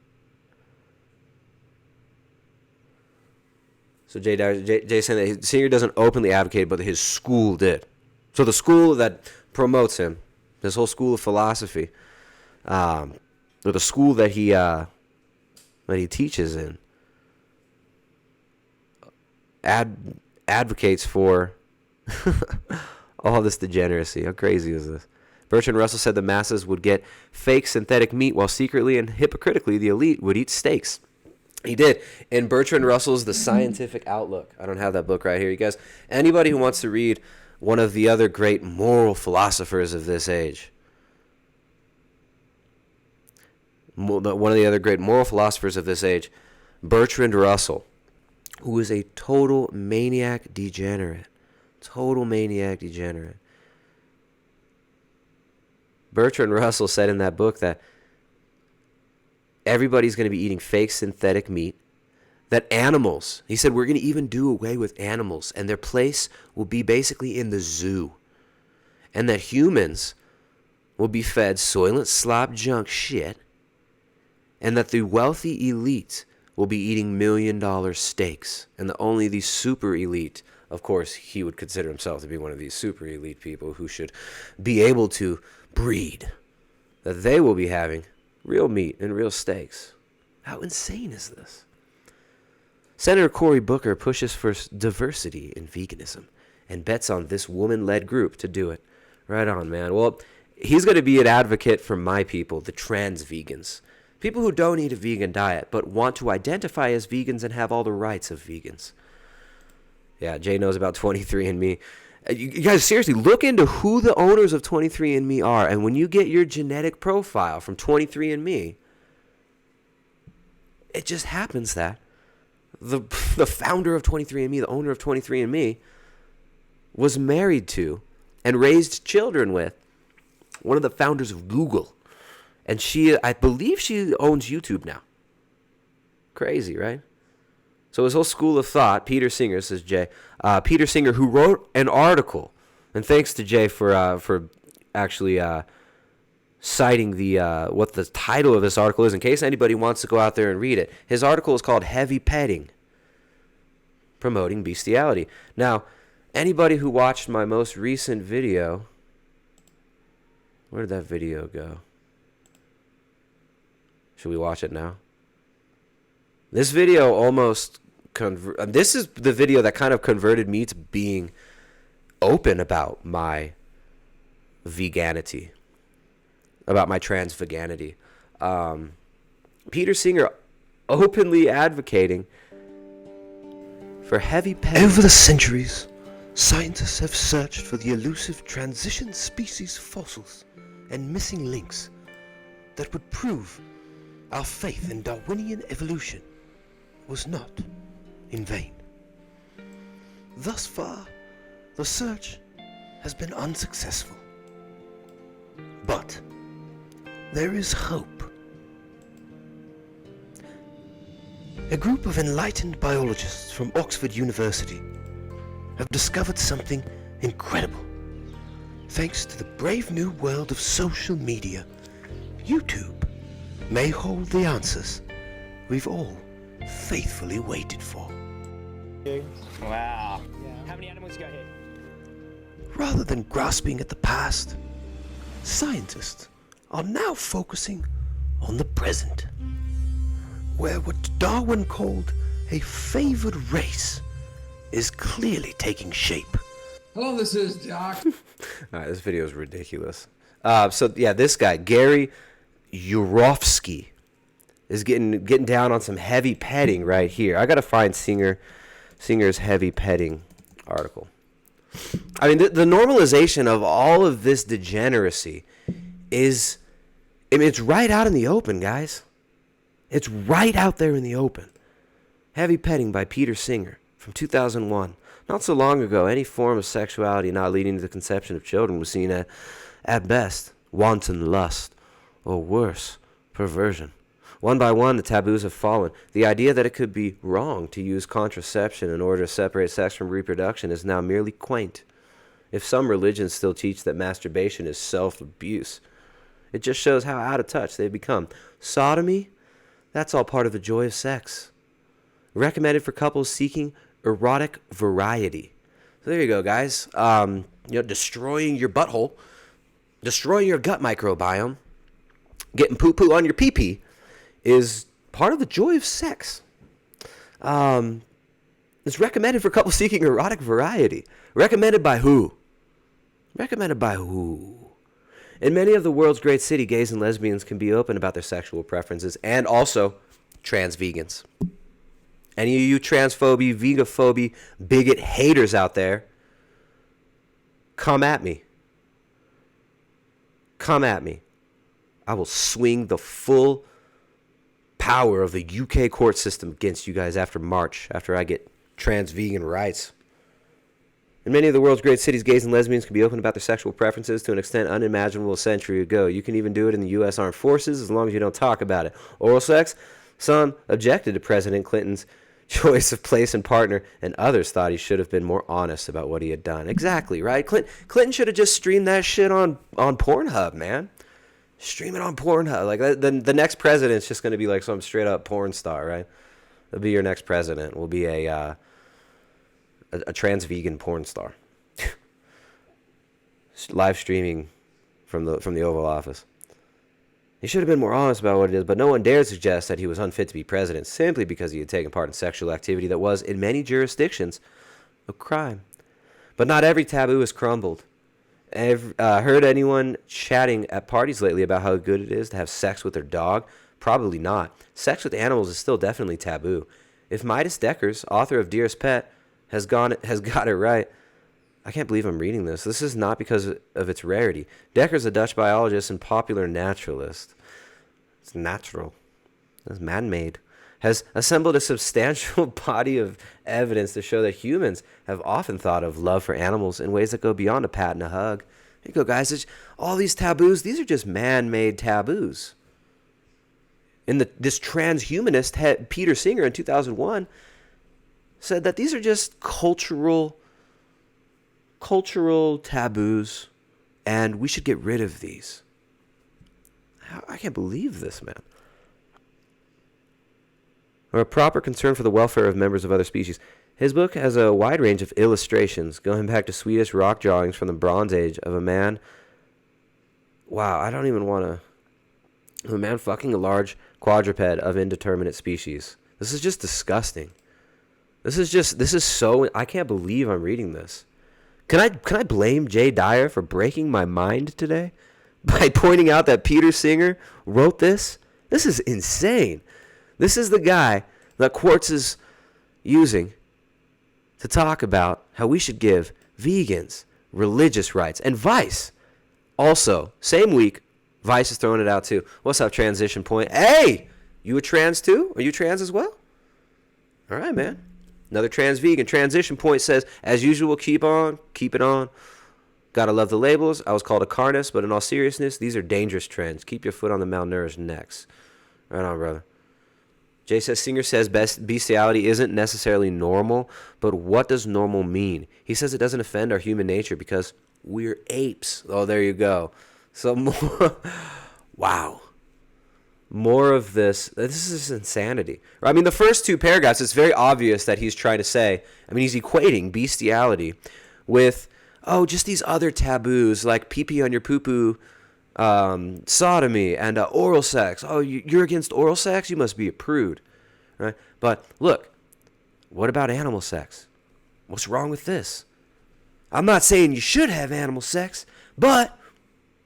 So Jay saying that Singer doesn't openly advocate, but his school did. So the school that promotes him, this whole school of philosophy, or the school that he teaches in, advocates for all this degeneracy. How crazy is this? Bertrand Russell said the masses would get fake synthetic meat while secretly and hypocritically the elite would eat steaks. He did. In Bertrand Russell's The Scientific Outlook. I don't have that book right here. You guys, anybody who wants to read one of the other great moral philosophers of this age, one of the other great moral philosophers of this age, Bertrand Russell, who is a total maniac degenerate. Total maniac degenerate. Bertrand Russell said in that book that everybody's going to be eating fake synthetic meat, that animals, he said, we're going to even do away with animals, and their place will be basically in the zoo, and that humans will be fed soylent slop junk shit, and that the wealthy elite will be eating $1 million steaks, and that only the super elite, of course, he would consider himself to be one of these super elite people who should be able to breed, that they will be having real meat and real steaks. How insane is this? Senator Cory Booker pushes for diversity in veganism and bets on this woman-led group to do it. Right on, man. Well, he's going to be an advocate for my people, the trans vegans. People who don't eat a vegan diet but want to identify as vegans and have all the rights of vegans. Yeah, Jay knows about 23andMe. You guys, seriously, look into who the owners of 23andMe are. And when you get your genetic profile from 23andMe, It just happens that the founder of 23andMe, the owner of 23andMe, was married to and raised children with one of the founders of Google. And I believe she owns YouTube now. Crazy, right? So his whole school of thought, Peter Singer, says Jay, Peter Singer, who wrote an article, and thanks to Jay for actually citing what the title of this article is, in case anybody wants to go out there and read it. His article is called Heavy Petting, Promoting Bestiality. Now, anybody who watched my most recent video, where did that video go? Should we watch it now? This video almost this is the video that kind of converted me to being open about my veganity, about my transveganity. Peter Singer openly advocating for heavy petting. Over the centuries, scientists have searched for the elusive transition species fossils and missing links that would prove our faith in Darwinian evolution was not in vain. Thus far, the search has been unsuccessful. But there is hope. A group of enlightened biologists from Oxford University have discovered something incredible. Thanks to the brave new world of social media, YouTube may hold the answers we've all faithfully waited for. Wow. How many animals you got here? Rather than grasping at the past, scientists are now focusing on the present, where what Darwin called a favored race is clearly taking shape. Hello, this is Doc. All right, this video is ridiculous. So yeah, this guy, Gary Yourofsky, is getting down on some heavy petting right here. I gotta find Singer's heavy petting article. I mean, the normalization of all of this degeneracy is, I mean, it's right out in the open, guys. It's right out there in the open. Heavy Petting by Peter Singer from 2001. Not so long ago, any form of sexuality not leading to the conception of children was seen at best, wanton lust, or worse, perversion. One by one, the taboos have fallen. The idea that it could be wrong to use contraception in order to separate sex from reproduction is now merely quaint. If some religions still teach that masturbation is self-abuse, it just shows how out of touch they've become. Sodomy, that's all part of the joy of sex. Recommended for couples seeking erotic variety. So there you go, guys. Destroying your butthole, destroying your gut microbiome, getting poo-poo on your pee-pee is part of the joy of sex. It's recommended for couples seeking erotic variety. Recommended by who? Recommended by who? In many of the world's great cities, gays and lesbians can be open about their sexual preferences, and also trans vegans. Any of you transphobia, vegophobia, bigot haters out there, come at me. Come at me. I will swing the full power of the UK court system against you guys after March, after I get trans vegan rights. In many of the world's great cities, gays and lesbians can be open about their sexual preferences to an extent unimaginable a century ago. You can even do it in the U.S. Armed Forces as long as you don't talk about it. Oral sex? Some objected to President Clinton's choice of place and partner, and others thought he should have been more honest about what he had done. Exactly, right? Clinton should have just streamed that shit on Pornhub, man. Stream it on Pornhub. Like, the next president's just going to be like some straight-up porn star, right? That'll be your next president. Will be a trans vegan porn star. Live streaming from the Oval Office. He should have been more honest about what it is, but no one dared suggest that he was unfit to be president simply because he had taken part in sexual activity that was, in many jurisdictions, a crime. But not every taboo has crumbled. Heard anyone chatting at parties lately about how good it is to have sex with their dog? Probably not. Sex with animals is still definitely taboo. If Midas Deckers, author of Dearest Pet, has got it right, I can't believe I'm reading this. This is not because of its rarity. Decker's a Dutch biologist and popular naturalist. It's natural. It's man-made. has assembled a substantial body of evidence to show that humans have often thought of love for animals in ways that go beyond a pat and a hug. Here you go, guys. All these taboos, these are just man-made taboos. This transhumanist, Peter Singer, in 2001, said that these are just cultural taboos, and we should get rid of these. I can't believe this, man. Or a proper concern for the welfare of members of other species. His book has a wide range of illustrations, going back to Swedish rock drawings from the Bronze Age of a man. Wow, I don't even want to. A man fucking a large quadruped of indeterminate species. This is just disgusting. This is so. I can't believe I'm reading this. Can I blame Jay Dyer for breaking my mind today by pointing out that Peter Singer wrote this? This is insane. This is the guy that Quartz is using to talk about how we should give vegans religious rights. And Vice, also, same week, Vice is throwing it out too. What's up, Transition Point? Hey, you a trans too? Are you trans as well? All right, man. Another trans vegan. Transition Point says, as usual, keep it on. Gotta love the labels. I was called a carnist, but in all seriousness, these are dangerous trends. Keep your foot on the malnourished necks. Right on, brother. Jay says, Singer says bestiality isn't necessarily normal, but what does normal mean? He says it doesn't offend our human nature because we're apes. Oh, there you go. So more, wow. More of this. This is insanity. I mean, the first two paragraphs, it's very obvious that he's trying to say, he's equating bestiality with, just these other taboos like pee-pee on your poo-poo, sodomy, and oral sex. Oh, you're against oral sex? You must be a prude, right? But look, what about animal sex? What's wrong with this? I'm not saying you should have animal sex, but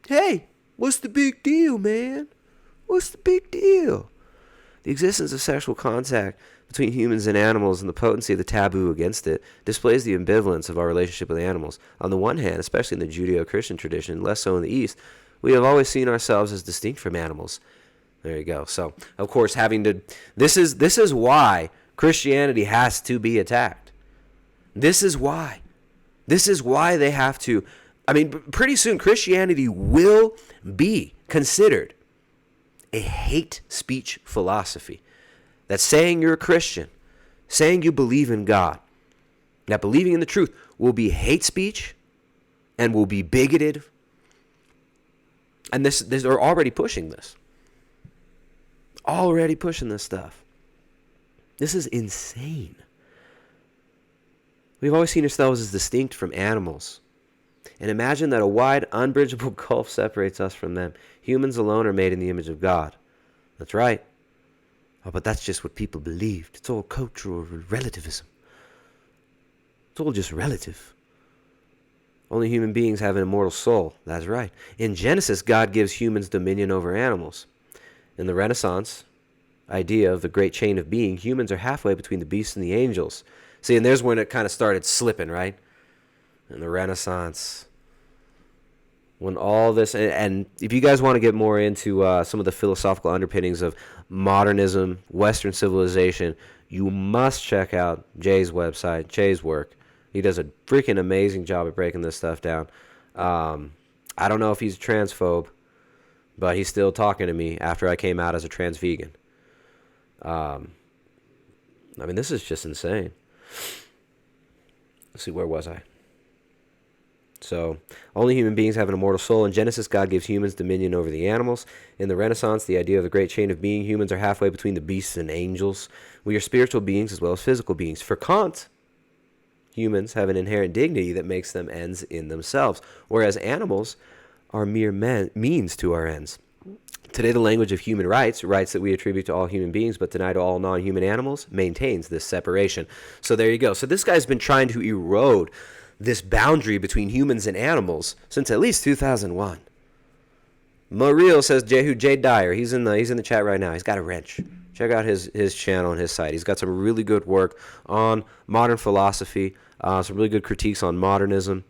hey, what's the big deal, man? What's the big deal? The existence of sexual contact between humans and animals and the potency of the taboo against it displays the ambivalence of our relationship with animals. On the one hand, especially in the Judeo-Christian tradition, less so in the East, we have always seen ourselves as distinct from animals. There you go. So, of course, this is why Christianity has to be attacked. This is why. This is why they have to. Pretty soon Christianity will be considered a hate speech philosophy. That's saying you're a Christian, saying you believe in God, that believing in the truth will be hate speech and will be bigoted. And they're already pushing this. Already pushing this stuff. This is insane. We've always seen ourselves as distinct from animals. And imagine that a wide, unbridgeable gulf separates us from them. Humans alone are made in the image of God. That's right. Oh, but that's just what people believed. It's all cultural relativism. It's all just relative. Only human beings have an immortal soul. That's right. In Genesis, God gives humans dominion over animals. In the Renaissance idea of the great chain of being, humans are halfway between the beasts and the angels. See, and there's when it kind of started slipping, right? In the Renaissance. When all this, and if you guys want to get more into some of the philosophical underpinnings of modernism, Western civilization, you must check out Jay's website, Jay's work. He does a freaking amazing job at breaking this stuff down. I don't know if he's a transphobe, but he's still talking to me after I came out as a trans vegan. This is just insane. Let's see, where was I? So, only human beings have an immortal soul. In Genesis, God gives humans dominion over the animals. In the Renaissance, the idea of the great chain of being, humans are halfway between the beasts and angels. We are spiritual beings as well as physical beings. For Kant, humans have an inherent dignity that makes them ends in themselves, whereas animals are mere means to our ends. Today, the language of human rights, rights that we attribute to all human beings but deny to all non-human animals, maintains this separation. So there you go. So this guy's been trying to erode this boundary between humans and animals since at least 2001. Mariel says Jay Dyer. He's in the chat right now. He's got a wrench. Check out his channel and his site. He's got some really good work on modern philosophy, some really good critiques on modernism.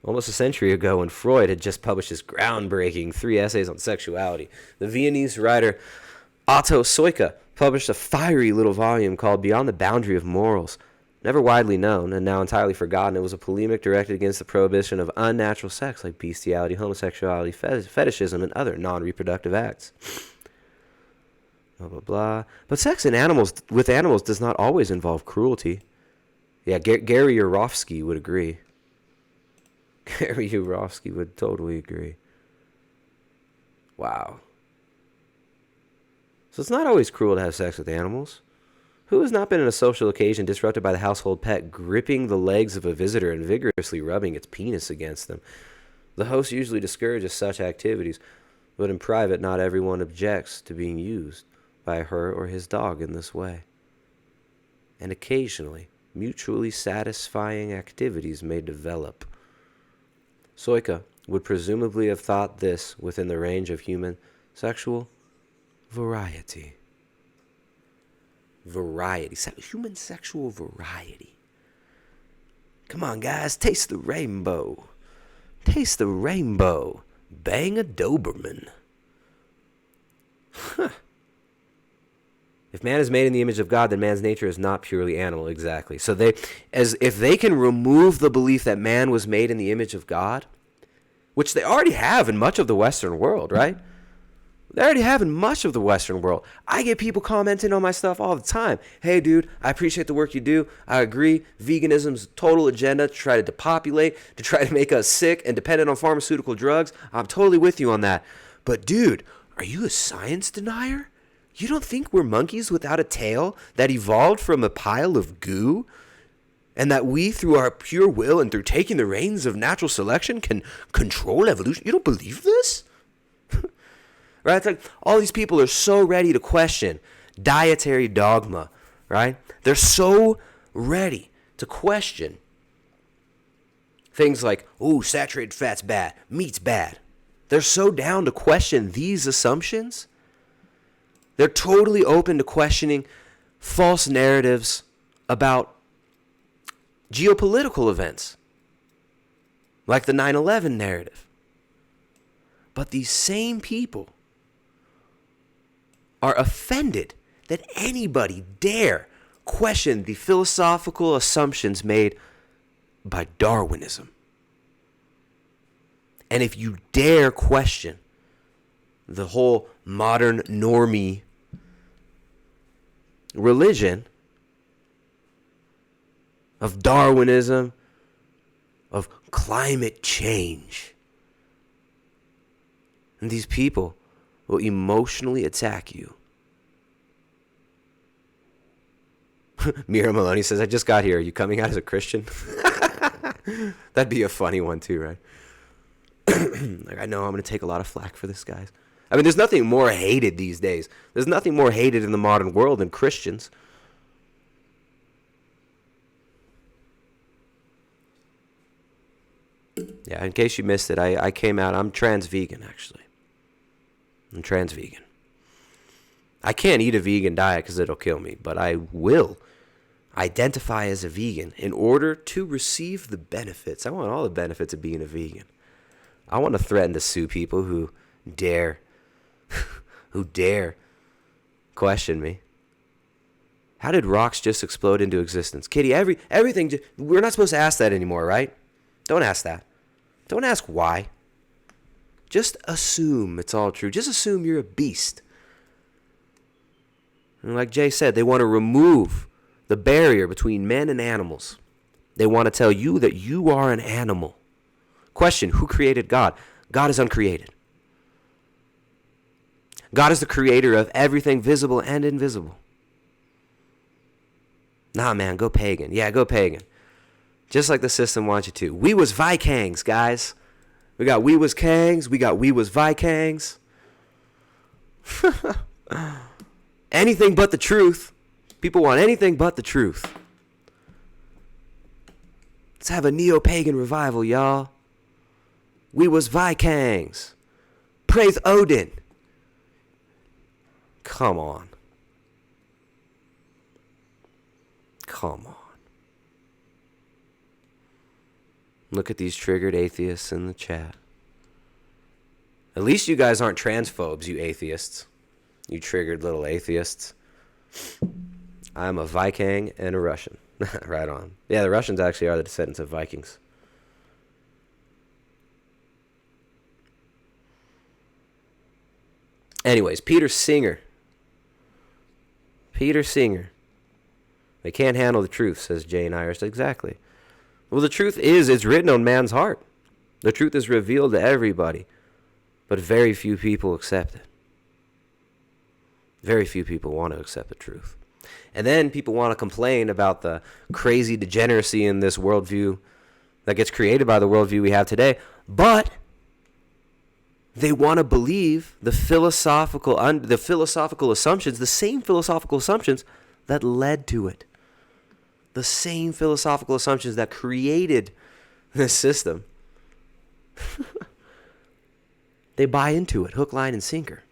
almost a century ago, when Freud had just published his groundbreaking 3 essays on sexuality. The Viennese writer Otto Soika published a fiery little volume called Beyond the Boundary of Morals. Never widely known and now entirely forgotten, it was a polemic directed against the prohibition of unnatural sex like bestiality, homosexuality, fetishism, and other non-reproductive acts. Blah, blah, blah. But sex with animals does not always involve cruelty. Yeah, Gary Yourofsky would agree. Gary Yourofsky would totally agree. Wow. So it's not always cruel to have sex with animals. Who has not been in a social occasion disrupted by the household pet gripping the legs of a visitor and vigorously rubbing its penis against them? The host usually discourages such activities, but in private, not everyone objects to being used by her or his dog in this way. And occasionally, mutually satisfying activities may develop. Soika would presumably have thought this within the range of human sexual variety. Human sexual variety. Come on, guys, taste the rainbow. Taste the rainbow. Bang a Doberman. Huh. If man is made in the image of God, then man's nature is not purely animal. Exactly. So if they can remove the belief that man was made in the image of God, which they already have in much of the Western world, right? They already have in much of the Western world. I get people commenting on my stuff all the time. Hey, dude, I appreciate the work you do. I agree. Veganism's a total agenda to try to depopulate, to try to make us sick and dependent on pharmaceutical drugs. I'm totally with you on that. But, dude, are you a science denier? You don't think we're monkeys without a tail that evolved from a pile of goo? And that we, through our pure will and through taking the reins of natural selection, can control evolution? You don't believe this? Right? It's like all these people are so ready to question dietary dogma, right? They're so ready to question things like, oh, saturated fat's bad, meat's bad. They're so down to question these assumptions. They're totally open to questioning false narratives about geopolitical events, like the 9/11 narrative. But these same people are offended that anybody dare question the philosophical assumptions made by Darwinism. And if you dare question the whole modern normie religion of Darwinism, of climate change, and these people will emotionally attack you. Mira Maloney says, I just got here. Are you coming out as a Christian? That'd be a funny one too, right? Like, I know I'm going to take a lot of flack for this, guys. I mean, there's nothing more hated these days. There's nothing more hated in the modern world than Christians. Yeah, in case you missed it, I came out. I'm transvegan, actually. I'm transvegan. I can't eat a vegan diet because it'll kill me, but I will identify as a vegan in order to receive the benefits. I want all the benefits of being a vegan. I want to threaten to sue people who dare question me. How did rocks just explode into existence? Kitty, everything, we're not supposed to ask that anymore, right? Don't ask that. Don't ask why. Just assume it's all true. Just assume you're a beast. And like Jay said, they want to remove the barrier between men and animals. They want to tell you that you are an animal. Question, who created God? God is uncreated. God is the creator of everything visible and invisible. Nah, man, go pagan. Yeah, go pagan. Just like the system wants you to. We was Vikings, guys. We got we was Kangs. We got we was Vikings. Anything but the truth. People want anything but the truth. Let's have a neo-pagan revival, y'all. We was Vikings. Praise Odin. Come on. Come on. Look at these triggered atheists in the chat. At least you guys aren't transphobes, you atheists. You triggered little atheists. I'm a Viking and a Russian. Right on. Yeah, the Russians actually are the descendants of Vikings. Anyways, Peter Singer. Peter Singer. They can't handle the truth, says Jane Irish. Exactly. Well, the truth is, it's written on man's heart. The truth is revealed to everybody, but very few people accept it. Very few people want to accept the truth. And then people want to complain about the crazy degeneracy in this worldview that gets created by the worldview we have today, but they want to believe the philosophical assumptions, the same philosophical assumptions that led to it. The same philosophical assumptions that created this system. They buy into it, hook, line, and sinker.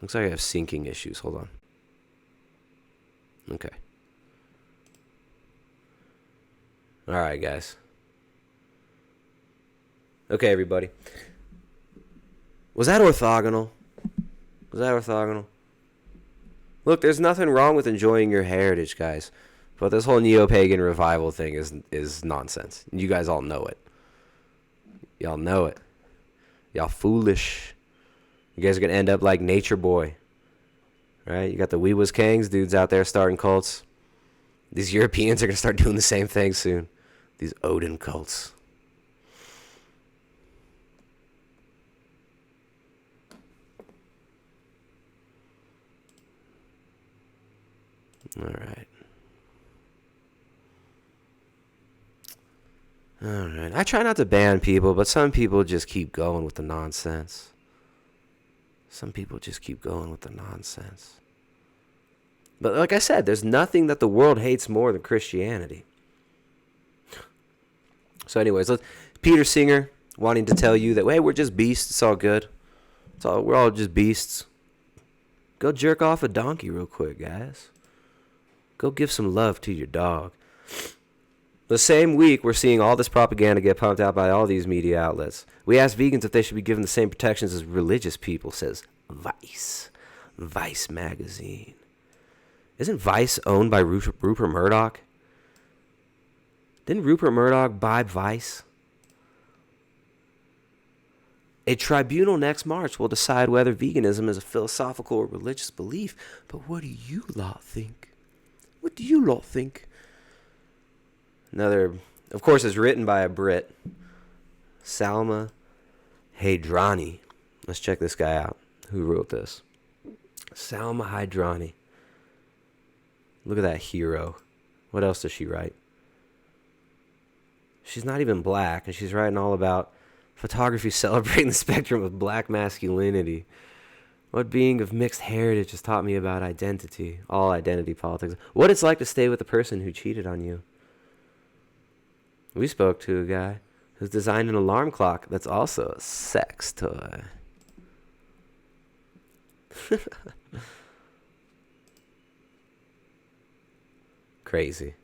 Looks like I have syncing issues. Hold on. Okay. All right, guys. Okay, everybody. Was that orthogonal? Was that orthogonal? Look, there's nothing wrong with enjoying your heritage, guys. But this whole neo-pagan revival thing is nonsense. You guys all know it. Y'all know it. Y'all foolish. You guys are going to end up like Nature Boy. Right? You got the We Was Kangs dudes out there starting cults. These Europeans are going to start doing the same thing soon. These Odin cults. All right. All right. I try not to ban people, but some people just keep going with the nonsense. Some people just keep going with the nonsense. But like I said, there's nothing that the world hates more than Christianity. So anyways, Peter Singer wanting to tell you that, hey, we're just beasts. It's all good. We're all just beasts. Go jerk off a donkey real quick, guys. Go give some love to your dog. The same week, we're seeing all this propaganda get pumped out by all these media outlets. We asked vegans if they should be given the same protections as religious people, says Vice. Vice magazine. Isn't Vice owned by Rupert Murdoch? Didn't Rupert Murdoch buy Vice? A tribunal next March will decide whether veganism is a philosophical or religious belief. But what do you lot think? What do you lot think? Another, of course, is written by a Brit, Salma Hydrani. Let's check this guy out. Who wrote this? Salma Hydrani. Look at that hero. What else does she write? She's not even black, and she's writing all about photography celebrating the spectrum of black masculinity. What being of mixed heritage has taught me about identity, all identity politics. What it's like to stay with the person who cheated on you. We spoke to a guy who's designed an alarm clock that's also a sex toy. Crazy.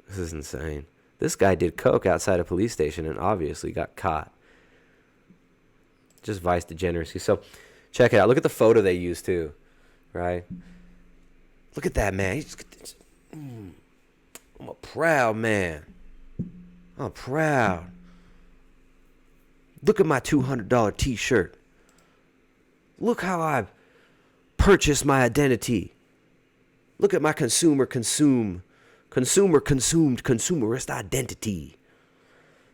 This is insane. This guy did coke outside a police station and obviously got caught. Just vice degeneracy. So, check it out. Look at the photo they used too, right? Look at that man. I'm a proud man. I'm proud. Look at my $200 t-shirt. Look how I've purchased my identity. Look at my consumerist identity.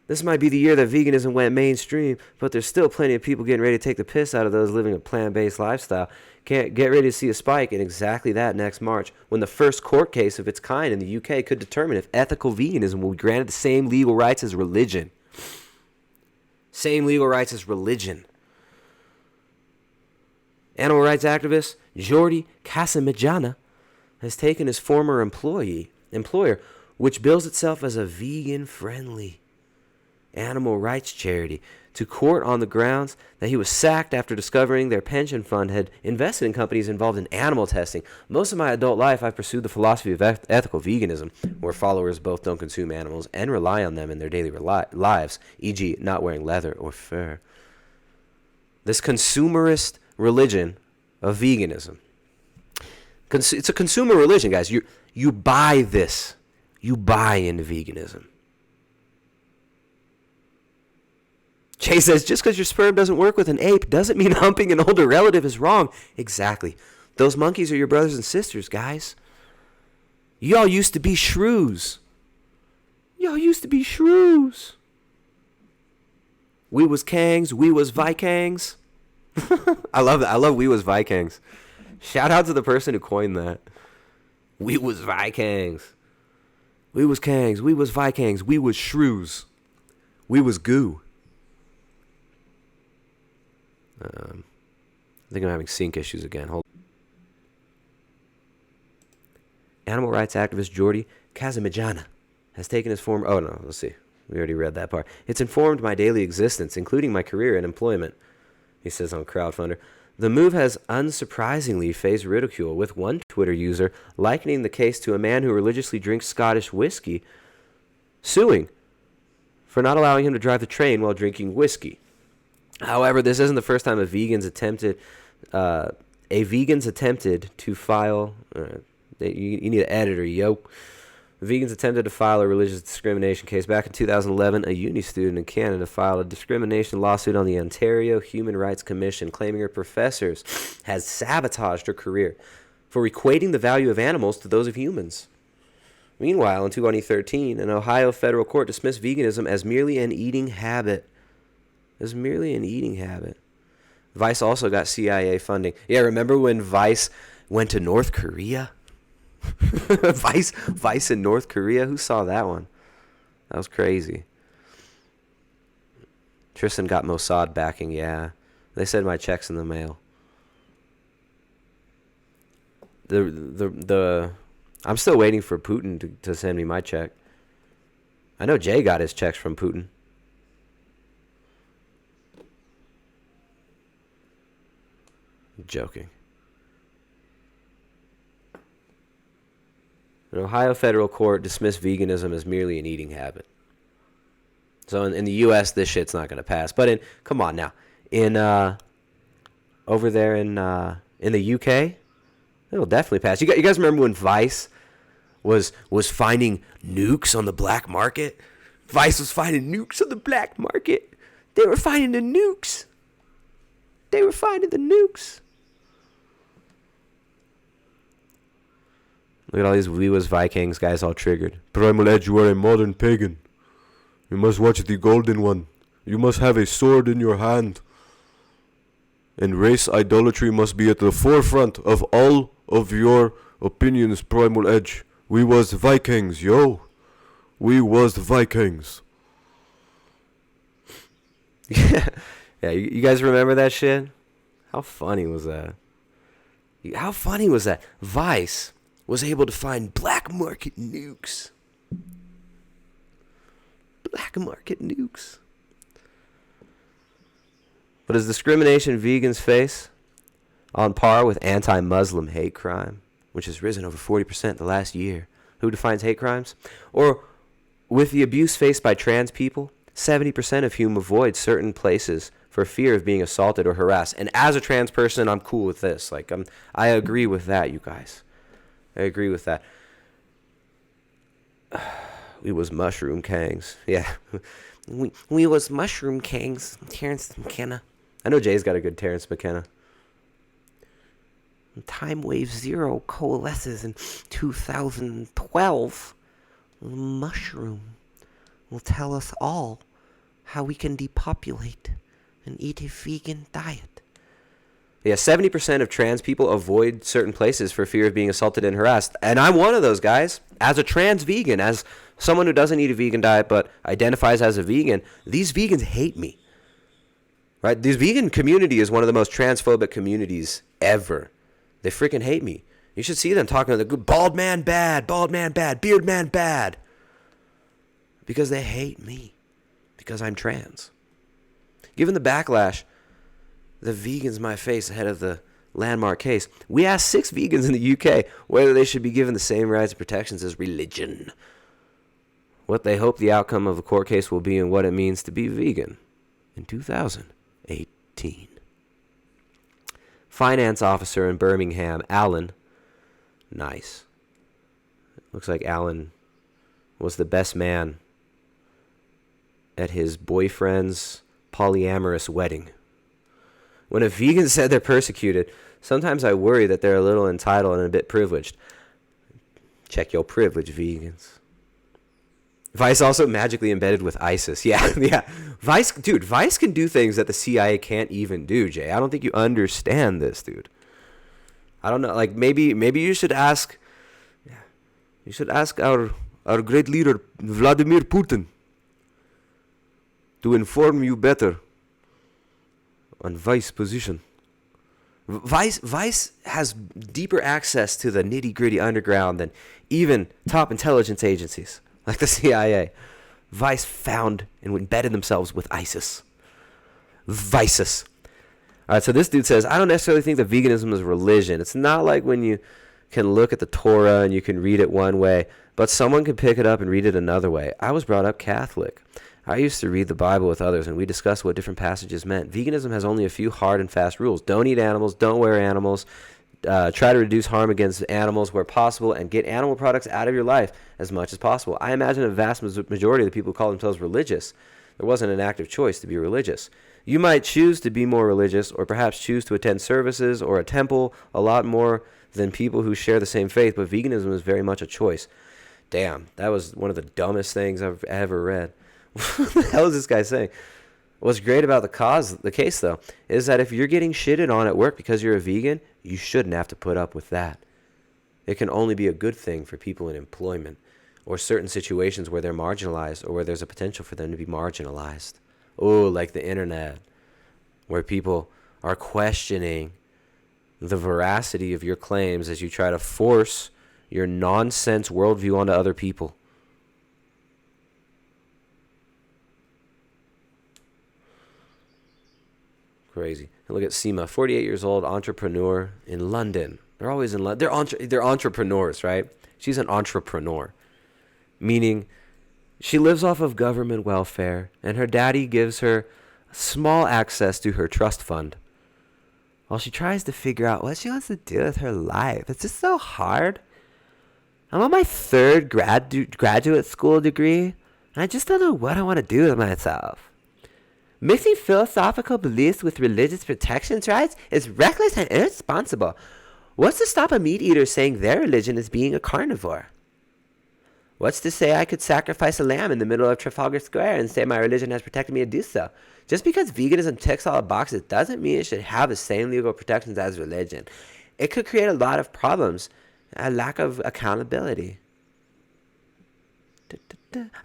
This might be the year that veganism went mainstream, but there's still plenty of people getting ready to take the piss out of those living a plant-based lifestyle. Can't get ready to see a spike in exactly that next March, when the first court case of its kind in the UK could determine if ethical veganism will be granted the same legal rights as religion. Same legal rights as religion. Animal rights activist Jordi Casamajana has taken his former employer, which bills itself as a vegan-friendly animal rights charity, to court on the grounds that he was sacked after discovering their pension fund had invested in companies involved in animal testing. Most of my adult life, I've pursued the philosophy of ethical veganism, where followers both don't consume animals and rely on them in their daily lives, e.g., not wearing leather or fur. This consumerist religion of veganism. It's a consumer religion, guys. You buy this. You buy into veganism. Jay says, just because your sperm doesn't work with an ape doesn't mean humping an older relative is wrong. Exactly. Those monkeys are your brothers and sisters, guys. Y'all used to be shrews. Y'all used to be shrews. We was Kangs. We was Vikings. I love that. I love we was Vikings. Shout out to the person who coined that. We was Vikings. We was Kangs. We was Vikings. We was shrews. We was goo. I think I'm having sync issues again. Hold on. Animal rights activist Jordi Kazamijana has taken his form. Oh, no. Let's see. We already read that part. It's informed my daily existence, including my career and employment, he says on Crowdfunder. The move has unsurprisingly faced ridicule, with one Twitter user likening the case to a man who religiously drinks Scottish whiskey, suing for not allowing him to drive the train while drinking whiskey. However, this isn't the first time a vegan's attempted to file. You need an editor, yo. Vegans attempted to file a religious discrimination case. Back in 2011, a uni student in Canada filed a discrimination lawsuit on the Ontario Human Rights Commission, claiming her professors had sabotaged her career for equating the value of animals to those of humans. Meanwhile, in 2013, an Ohio federal court dismissed veganism as merely an eating habit. Vice also got CIA funding. Yeah, remember when Vice went to North Korea? Vice in North Korea? Who saw that one? That was crazy. Tristan got Mossad backing, yeah. They said my check's in the mail. I'm still waiting for Putin to send me my check. I know Jay got his checks from Putin. I'm joking. An Ohio federal court dismissed veganism as merely an eating habit. So in the U.S., this shit's not going to pass. But come on now, over there in the U.K., it'll definitely pass. You guys remember when Vice was finding nukes on the black market? Vice was finding nukes on the black market. They were finding the nukes. Look at all these We Was Vikings guys all triggered. Primal Edge, you are a modern pagan. You must watch the golden one. You must have a sword in your hand. And race idolatry must be at the forefront of all of your opinions, Primal Edge. We was Vikings, yo. We was Yeah, Vikings. you guys remember that shit? How funny was that? Vice was able to find black market nukes. But is discrimination vegans face on par with anti-Muslim hate crime, which has risen over 40% the last year? Who defines hate crimes? Or with the abuse faced by trans people, 70% of whom avoid certain places for fear of being assaulted or harassed. And as a trans person, I'm cool with this. I agree with that, you guys. I agree with that. We was mushroom kangs. Yeah. we was mushroom kangs. Terrence McKenna. I know Jay's got a good Terrence McKenna. Time Wave Zero coalesces in 2012. Mushroom will tell us all how we can depopulate and eat a vegan diet. Yeah, 70% of trans people avoid certain places for fear of being assaulted and harassed. And I'm one of those guys. As a trans vegan, as someone who doesn't eat a vegan diet but identifies as a vegan, these vegans hate me. Right? This vegan community is one of the most transphobic communities ever. They freaking hate me. You should see them talking to the bald man bad, beard man bad. Because they hate me. Because I'm trans. Given the backlash the vegans might face ahead of the landmark case, we asked 6 vegans in the UK whether they should be given the same rights and protections as religion, what they hope the outcome of the court case will be, and what it means to be vegan in 2018. Finance officer in Birmingham, Alan. Nice. Looks like Alan was the best man at his boyfriend's polyamorous wedding. When a vegan said they're persecuted, sometimes I worry that they're a little entitled and a bit privileged. Check your privilege, vegans. Vice also magically embedded with ISIS. Yeah. Vice can do things that the CIA can't even do, Jay. I don't think you understand this, dude. I don't know. Like, maybe you should ask. You should ask our great leader Vladimir Putin to inform you better on Vice position. Vice has deeper access to the nitty-gritty underground than even top intelligence agencies like the CIA. Vice found and embedded themselves with ISIS. Vices. All right, so this dude says, I don't necessarily think that veganism is religion. It's not like when you can look at the Torah and you can read it one way, but someone can pick it up and read it another way. I was brought up Catholic. I used to read the Bible with others, and we discussed what different passages meant. Veganism has only a few hard and fast rules. Don't eat animals. Don't wear animals. Try to reduce harm against animals where possible, and get animal products out of your life as much as possible. I imagine a vast majority of the people who call themselves religious, there wasn't an active choice to be religious. You might choose to be more religious, or perhaps choose to attend services or a temple a lot more than people who share the same faith, but veganism is very much a choice. Damn, that was one of the dumbest things I've ever read. What the hell is this guy saying? What's great about the case, though, is that if you're getting shitted on at work because you're a vegan, you shouldn't have to put up with that. It can only be a good thing for people in employment or certain situations where they're marginalized or where there's a potential for them to be marginalized. Oh, like the internet, where people are questioning the veracity of your claims as you try to force your nonsense worldview onto other people. Crazy. And look at Seema, 48 years old, entrepreneur in London. They're always in London. They're entrepreneurs, right? She's an entrepreneur, meaning she lives off of government welfare, and her daddy gives her small access to her trust fund while she tries to figure out what she wants to do with her life. It's just so hard. I'm on my 3rd graduate school degree, and I just don't know what I want to do with myself. Mixing philosophical beliefs with religious protections rights is reckless and irresponsible. What's to stop a meat eater saying their religion is being a carnivore? What's to say I could sacrifice a lamb in the middle of Trafalgar Square and say my religion has protected me to do so? Just because veganism ticks all the boxes doesn't mean it should have the same legal protections as religion. It could create a lot of problems, a lack of accountability.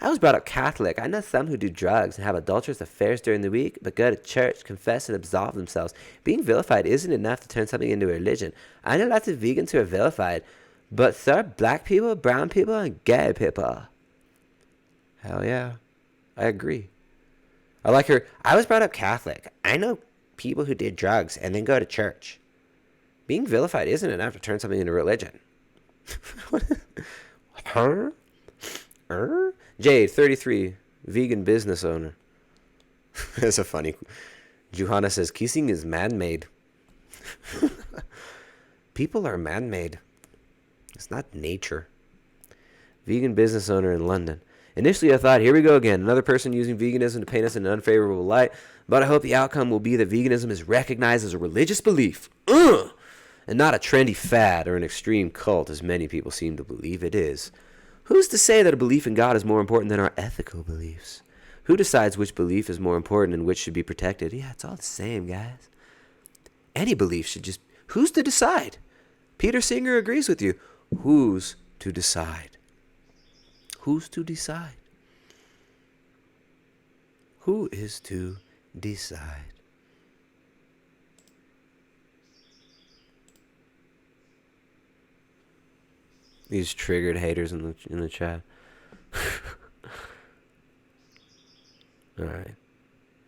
I was brought up Catholic. I know some who do drugs and have adulterous affairs during the week, but go to church, confess, and absolve themselves. Being vilified isn't enough to turn something into a religion. I know lots of vegans who are vilified, but so are black people, brown people, and gay people. Hell yeah. I agree. I like her. I was brought up Catholic. I know people who did drugs and then go to church. Being vilified isn't enough to turn something into religion. Huh? Jade, 33, vegan business owner. That's a funny. Johanna says, kissing is man-made. People are man-made. It's not nature. Vegan business owner in London. Initially, I thought, here we go again. Another person using veganism to paint us in an unfavorable light. But I hope the outcome will be that veganism is recognized as a religious belief. And not a trendy fad or an extreme cult, as many people seem to believe it is. Who's to say that a belief in God is more important than our ethical beliefs? Who decides which belief is more important and which should be protected? Yeah, it's all the same, guys. Any belief should just... Who's to decide? Peter Singer agrees with you. Who's to decide? Who's to decide? Who is to decide? These triggered haters in the chat. All right.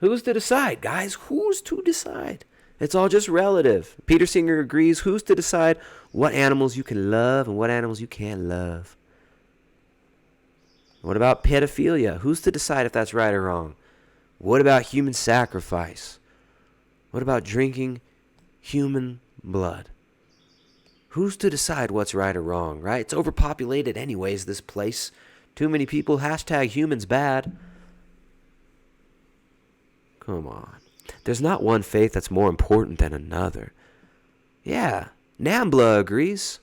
Who's to decide, guys? Who's to decide? It's all just relative. Peter Singer agrees. Who's to decide what animals you can love and what animals you can't love? What about pedophilia? Who's to decide if that's right or wrong? What about human sacrifice? What about drinking human blood? Who's to decide what's right or wrong, right? It's overpopulated anyways, this place. Too many people. Hashtag humans bad. Come on. There's not one faith that's more important than another. Yeah, Nambla agrees.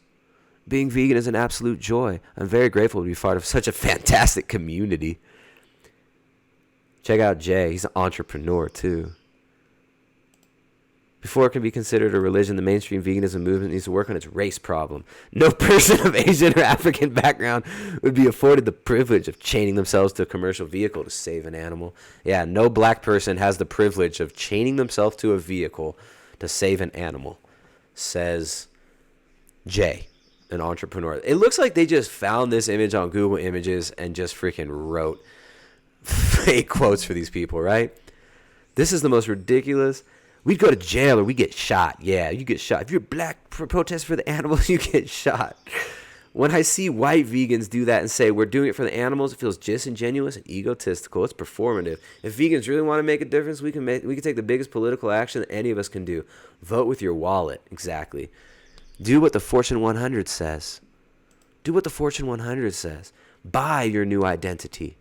Being vegan is an absolute joy. I'm very grateful to be part of such a fantastic community. Check out Jay. He's an entrepreneur, too. Before it can be considered a religion, the mainstream veganism movement needs to work on its race problem. No person of Asian or African background would be afforded the privilege of chaining themselves to a commercial vehicle to save an animal. Yeah, no black person has the privilege of chaining themselves to a vehicle to save an animal, says Jay, an entrepreneur. It looks like they just found this image on Google Images and just freaking wrote fake quotes for these people, right? This is the most ridiculous. We'd go to jail or we get shot. Yeah, you get shot. If you're black for protest for the animals, you get shot. When I see white vegans do that and say we're doing it for the animals, it feels disingenuous and egotistical. It's performative. If vegans really want to make a difference, we can take the biggest political action that any of us can do. Vote with your wallet. Exactly. Do what the Fortune 100 says. Do what the Fortune 100 says. Buy your new identity.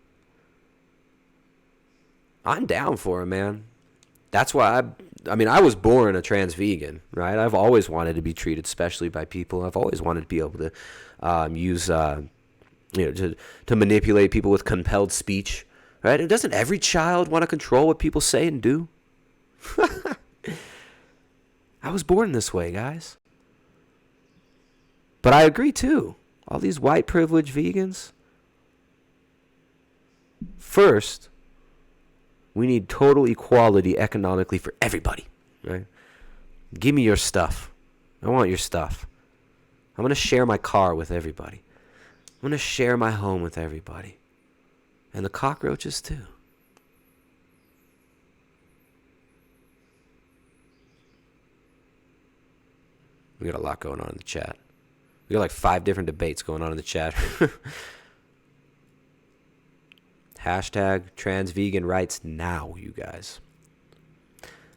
I'm down for it, man. That's why I was born a trans vegan, right? I've always wanted to be treated specially by people. I've always wanted to be able to use, to manipulate people with compelled speech, right? And doesn't every child want to control what people say and do? I was born this way, guys. But I agree, too. All these white privileged vegans. First, we need total equality economically for everybody, right? Give me your stuff. I want your stuff. I'm going to share my car with everybody. I'm going to share my home with everybody. And the cockroaches, too. We got a lot going on in the chat. We got like 5 different debates going on in the chat. Hashtag trans vegan rights now, you guys.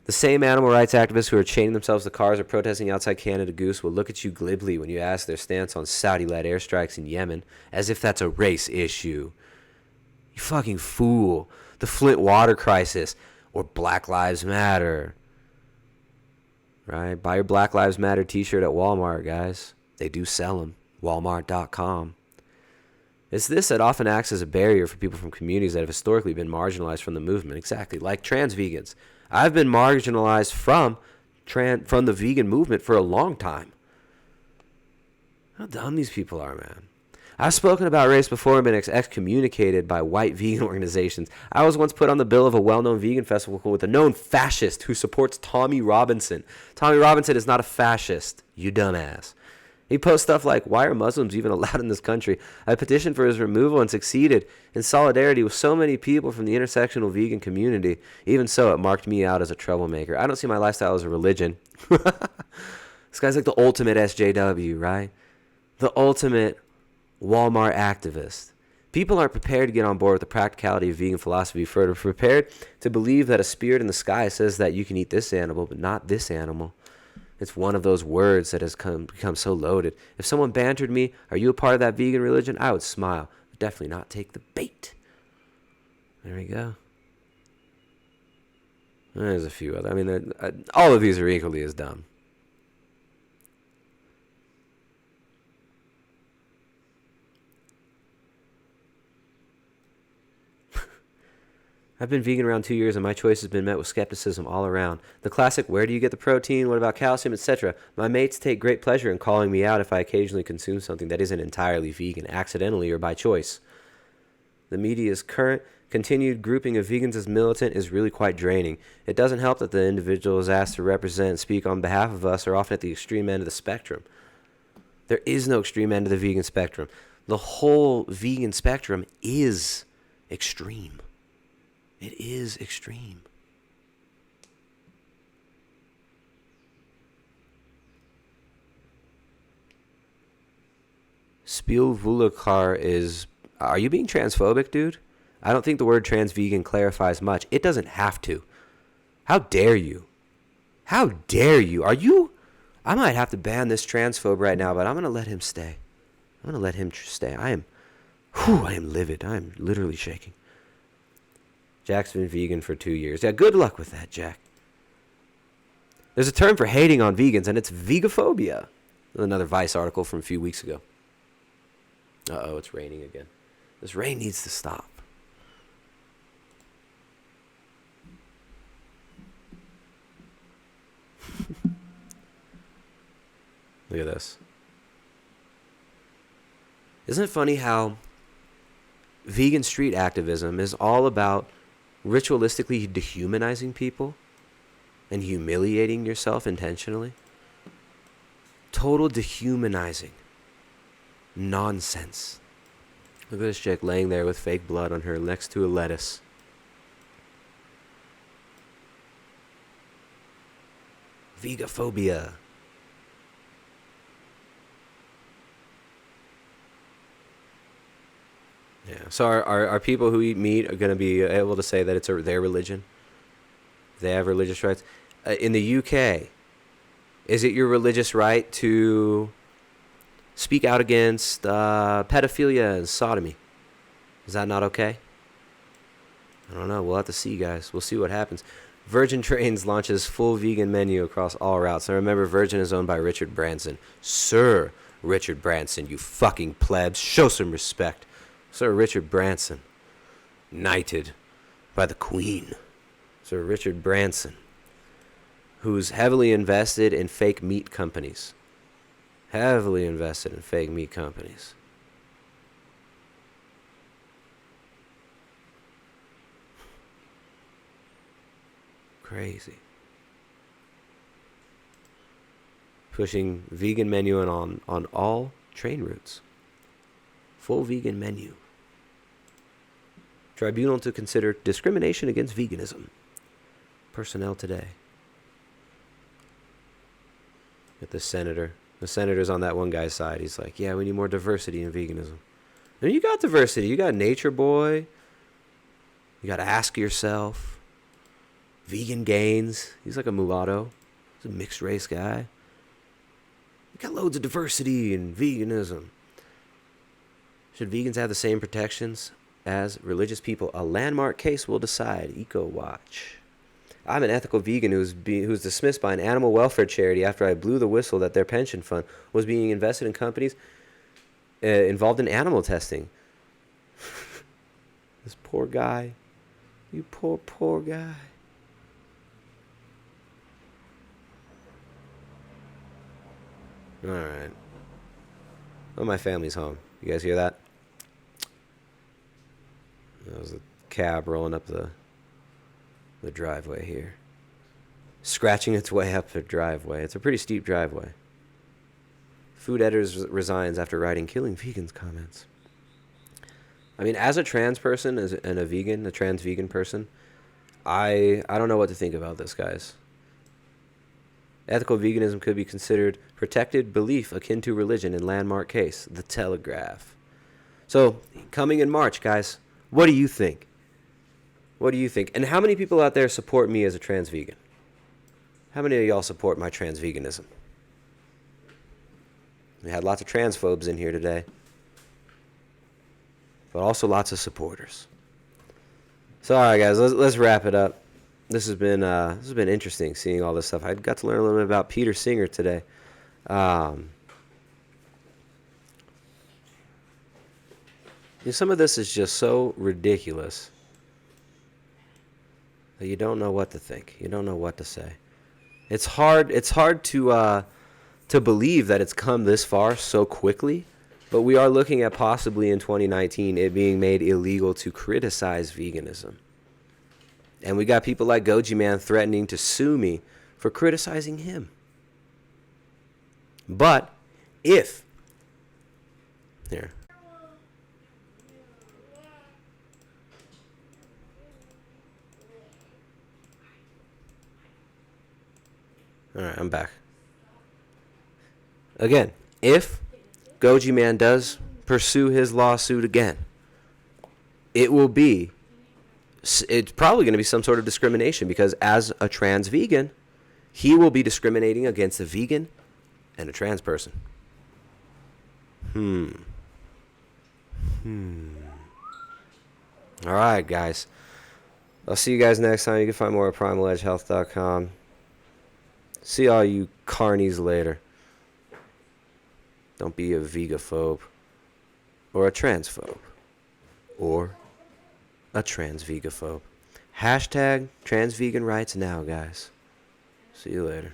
The same animal rights activists who are chaining themselves to cars or protesting outside Canada Goose will look at you glibly when you ask their stance on Saudi-led airstrikes in Yemen, as if that's a race issue. You fucking fool. The Flint water crisis or Black Lives Matter. Right? Buy your Black Lives Matter t-shirt at Walmart, guys. They do sell them. Walmart.com. It's this that often acts as a barrier for people from communities that have historically been marginalized from the movement. Exactly, like trans vegans. I've been marginalized from the vegan movement for a long time. How dumb these people are, man. I've spoken about race before and been excommunicated by white vegan organizations. I was once put on the bill of a well-known vegan festival with a known fascist who supports Tommy Robinson. Tommy Robinson is not a fascist, you dumbass. He posts stuff like, why are Muslims even allowed in this country? I petitioned for his removal and succeeded in solidarity with so many people from the intersectional vegan community. Even so, it marked me out as a troublemaker. I don't see my lifestyle as a religion. This guy's like the ultimate SJW, right? The ultimate Walmart activist. People aren't prepared to get on board with the practicality of vegan philosophy, further prepared to believe that a spirit in the sky says that you can eat this animal, but not this animal. It's one of those words that has become so loaded. If someone bantered me, are you a part of that vegan religion? I would smile, but definitely not take the bait. There we go. There's a few other. I mean, all of these are equally as dumb. I've been vegan around 2 years and my choice has been met with skepticism all around. The classic, where do you get the protein, what about calcium, etc. My mates take great pleasure in calling me out if I occasionally consume something that isn't entirely vegan, accidentally or by choice. The media's continued grouping of vegans as militant is really quite draining. It doesn't help that the individuals asked to represent and speak on behalf of us are often at the extreme end of the spectrum. There is no extreme end of the vegan spectrum. The whole vegan spectrum is extreme. It is extreme. Spielvulakar is... Are you being transphobic, dude? I don't think the word transvegan clarifies much. It doesn't have to. How dare you? How dare you? Are you... I might have to ban this transphobe right now, but I'm going to let him stay. I'm going to let him stay. I am livid. I am literally shaking. Jack's been vegan for 2 years. Yeah, good luck with that, Jack. There's a term for hating on vegans, and it's vegophobia. Another Vice article from a few weeks ago. Uh-oh, it's raining again. This rain needs to stop. Look at this. Isn't it funny how vegan street activism is all about ritualistically dehumanizing people and humiliating yourself intentionally? Total dehumanizing. Nonsense. Look at this chick laying there with fake blood on her next to a lettuce. Vegophobia. Yeah. So are people who eat meat are going to be able to say that it's their religion? They have religious rights. In the UK, is it your religious right to speak out against pedophilia and sodomy? Is that not okay? I don't know. We'll have to see, guys. We'll see what happens. Virgin Trains launches full vegan menu across all routes. And remember, Virgin is owned by Richard Branson. Sir Richard Branson, you fucking plebs. Show some respect. Sir Richard Branson, knighted by the Queen. Sir Richard Branson, who's heavily invested in fake meat companies. Heavily invested in fake meat companies. Crazy. Pushing vegan menu on all train routes. Full vegan menu. Tribunal to consider discrimination against veganism. Personnel today. At the senator. The senator's on that one guy's side. He's like, yeah, we need more diversity in veganism. And you got diversity. You got Nature Boy. You got Ask Yourself. Vegan Gains. He's like a mulatto. He's a mixed race guy. You got loads of diversity in veganism. Should vegans have the same protections as religious people? A landmark case will decide. EcoWatch. I'm an ethical vegan who's dismissed by an animal welfare charity after I blew the whistle that their pension fund was being invested in companies involved in animal testing. This poor guy. You poor guy. Alright. Oh, my family's home. You guys hear that? That was a cab rolling up the driveway here. Scratching its way up the driveway. It's a pretty steep driveway. Food editor resigns after writing "Killing Vegans" comments. I mean, as a trans person and a vegan, a trans vegan person, I don't know what to think about this, guys. Ethical veganism could be considered protected belief akin to religion in landmark case, The Telegraph. So, coming in March, guys, what do you think? What do you think? And how many people out there support me as a trans vegan? How many of y'all support my trans veganism? We had lots of transphobes in here today, but also lots of supporters. So, all right, guys, let's wrap it up. This has been interesting seeing all this stuff. I got to learn a little bit about Peter Singer today. Some of this is just so ridiculous that you don't know what to think. You don't know what to say. It's hard to believe that it's come this far so quickly, but we are looking at possibly in 2019 it being made illegal to criticize veganism. And we got people like Goji Man threatening to sue me for criticizing him. But if... Here. Alright, I'm back. Again, if Goji Man does pursue his lawsuit again, it will be, it's probably going to be some sort of discrimination, because as a trans vegan, he will be discriminating against a vegan and a trans person. All right, guys. I'll see you guys next time. You can find more at primaledgehealth.com. See all you carnies later. Don't be a vegaphobe or a transphobe or a trans vegaphobe. Hashtag trans vegan rights now, guys. See you later.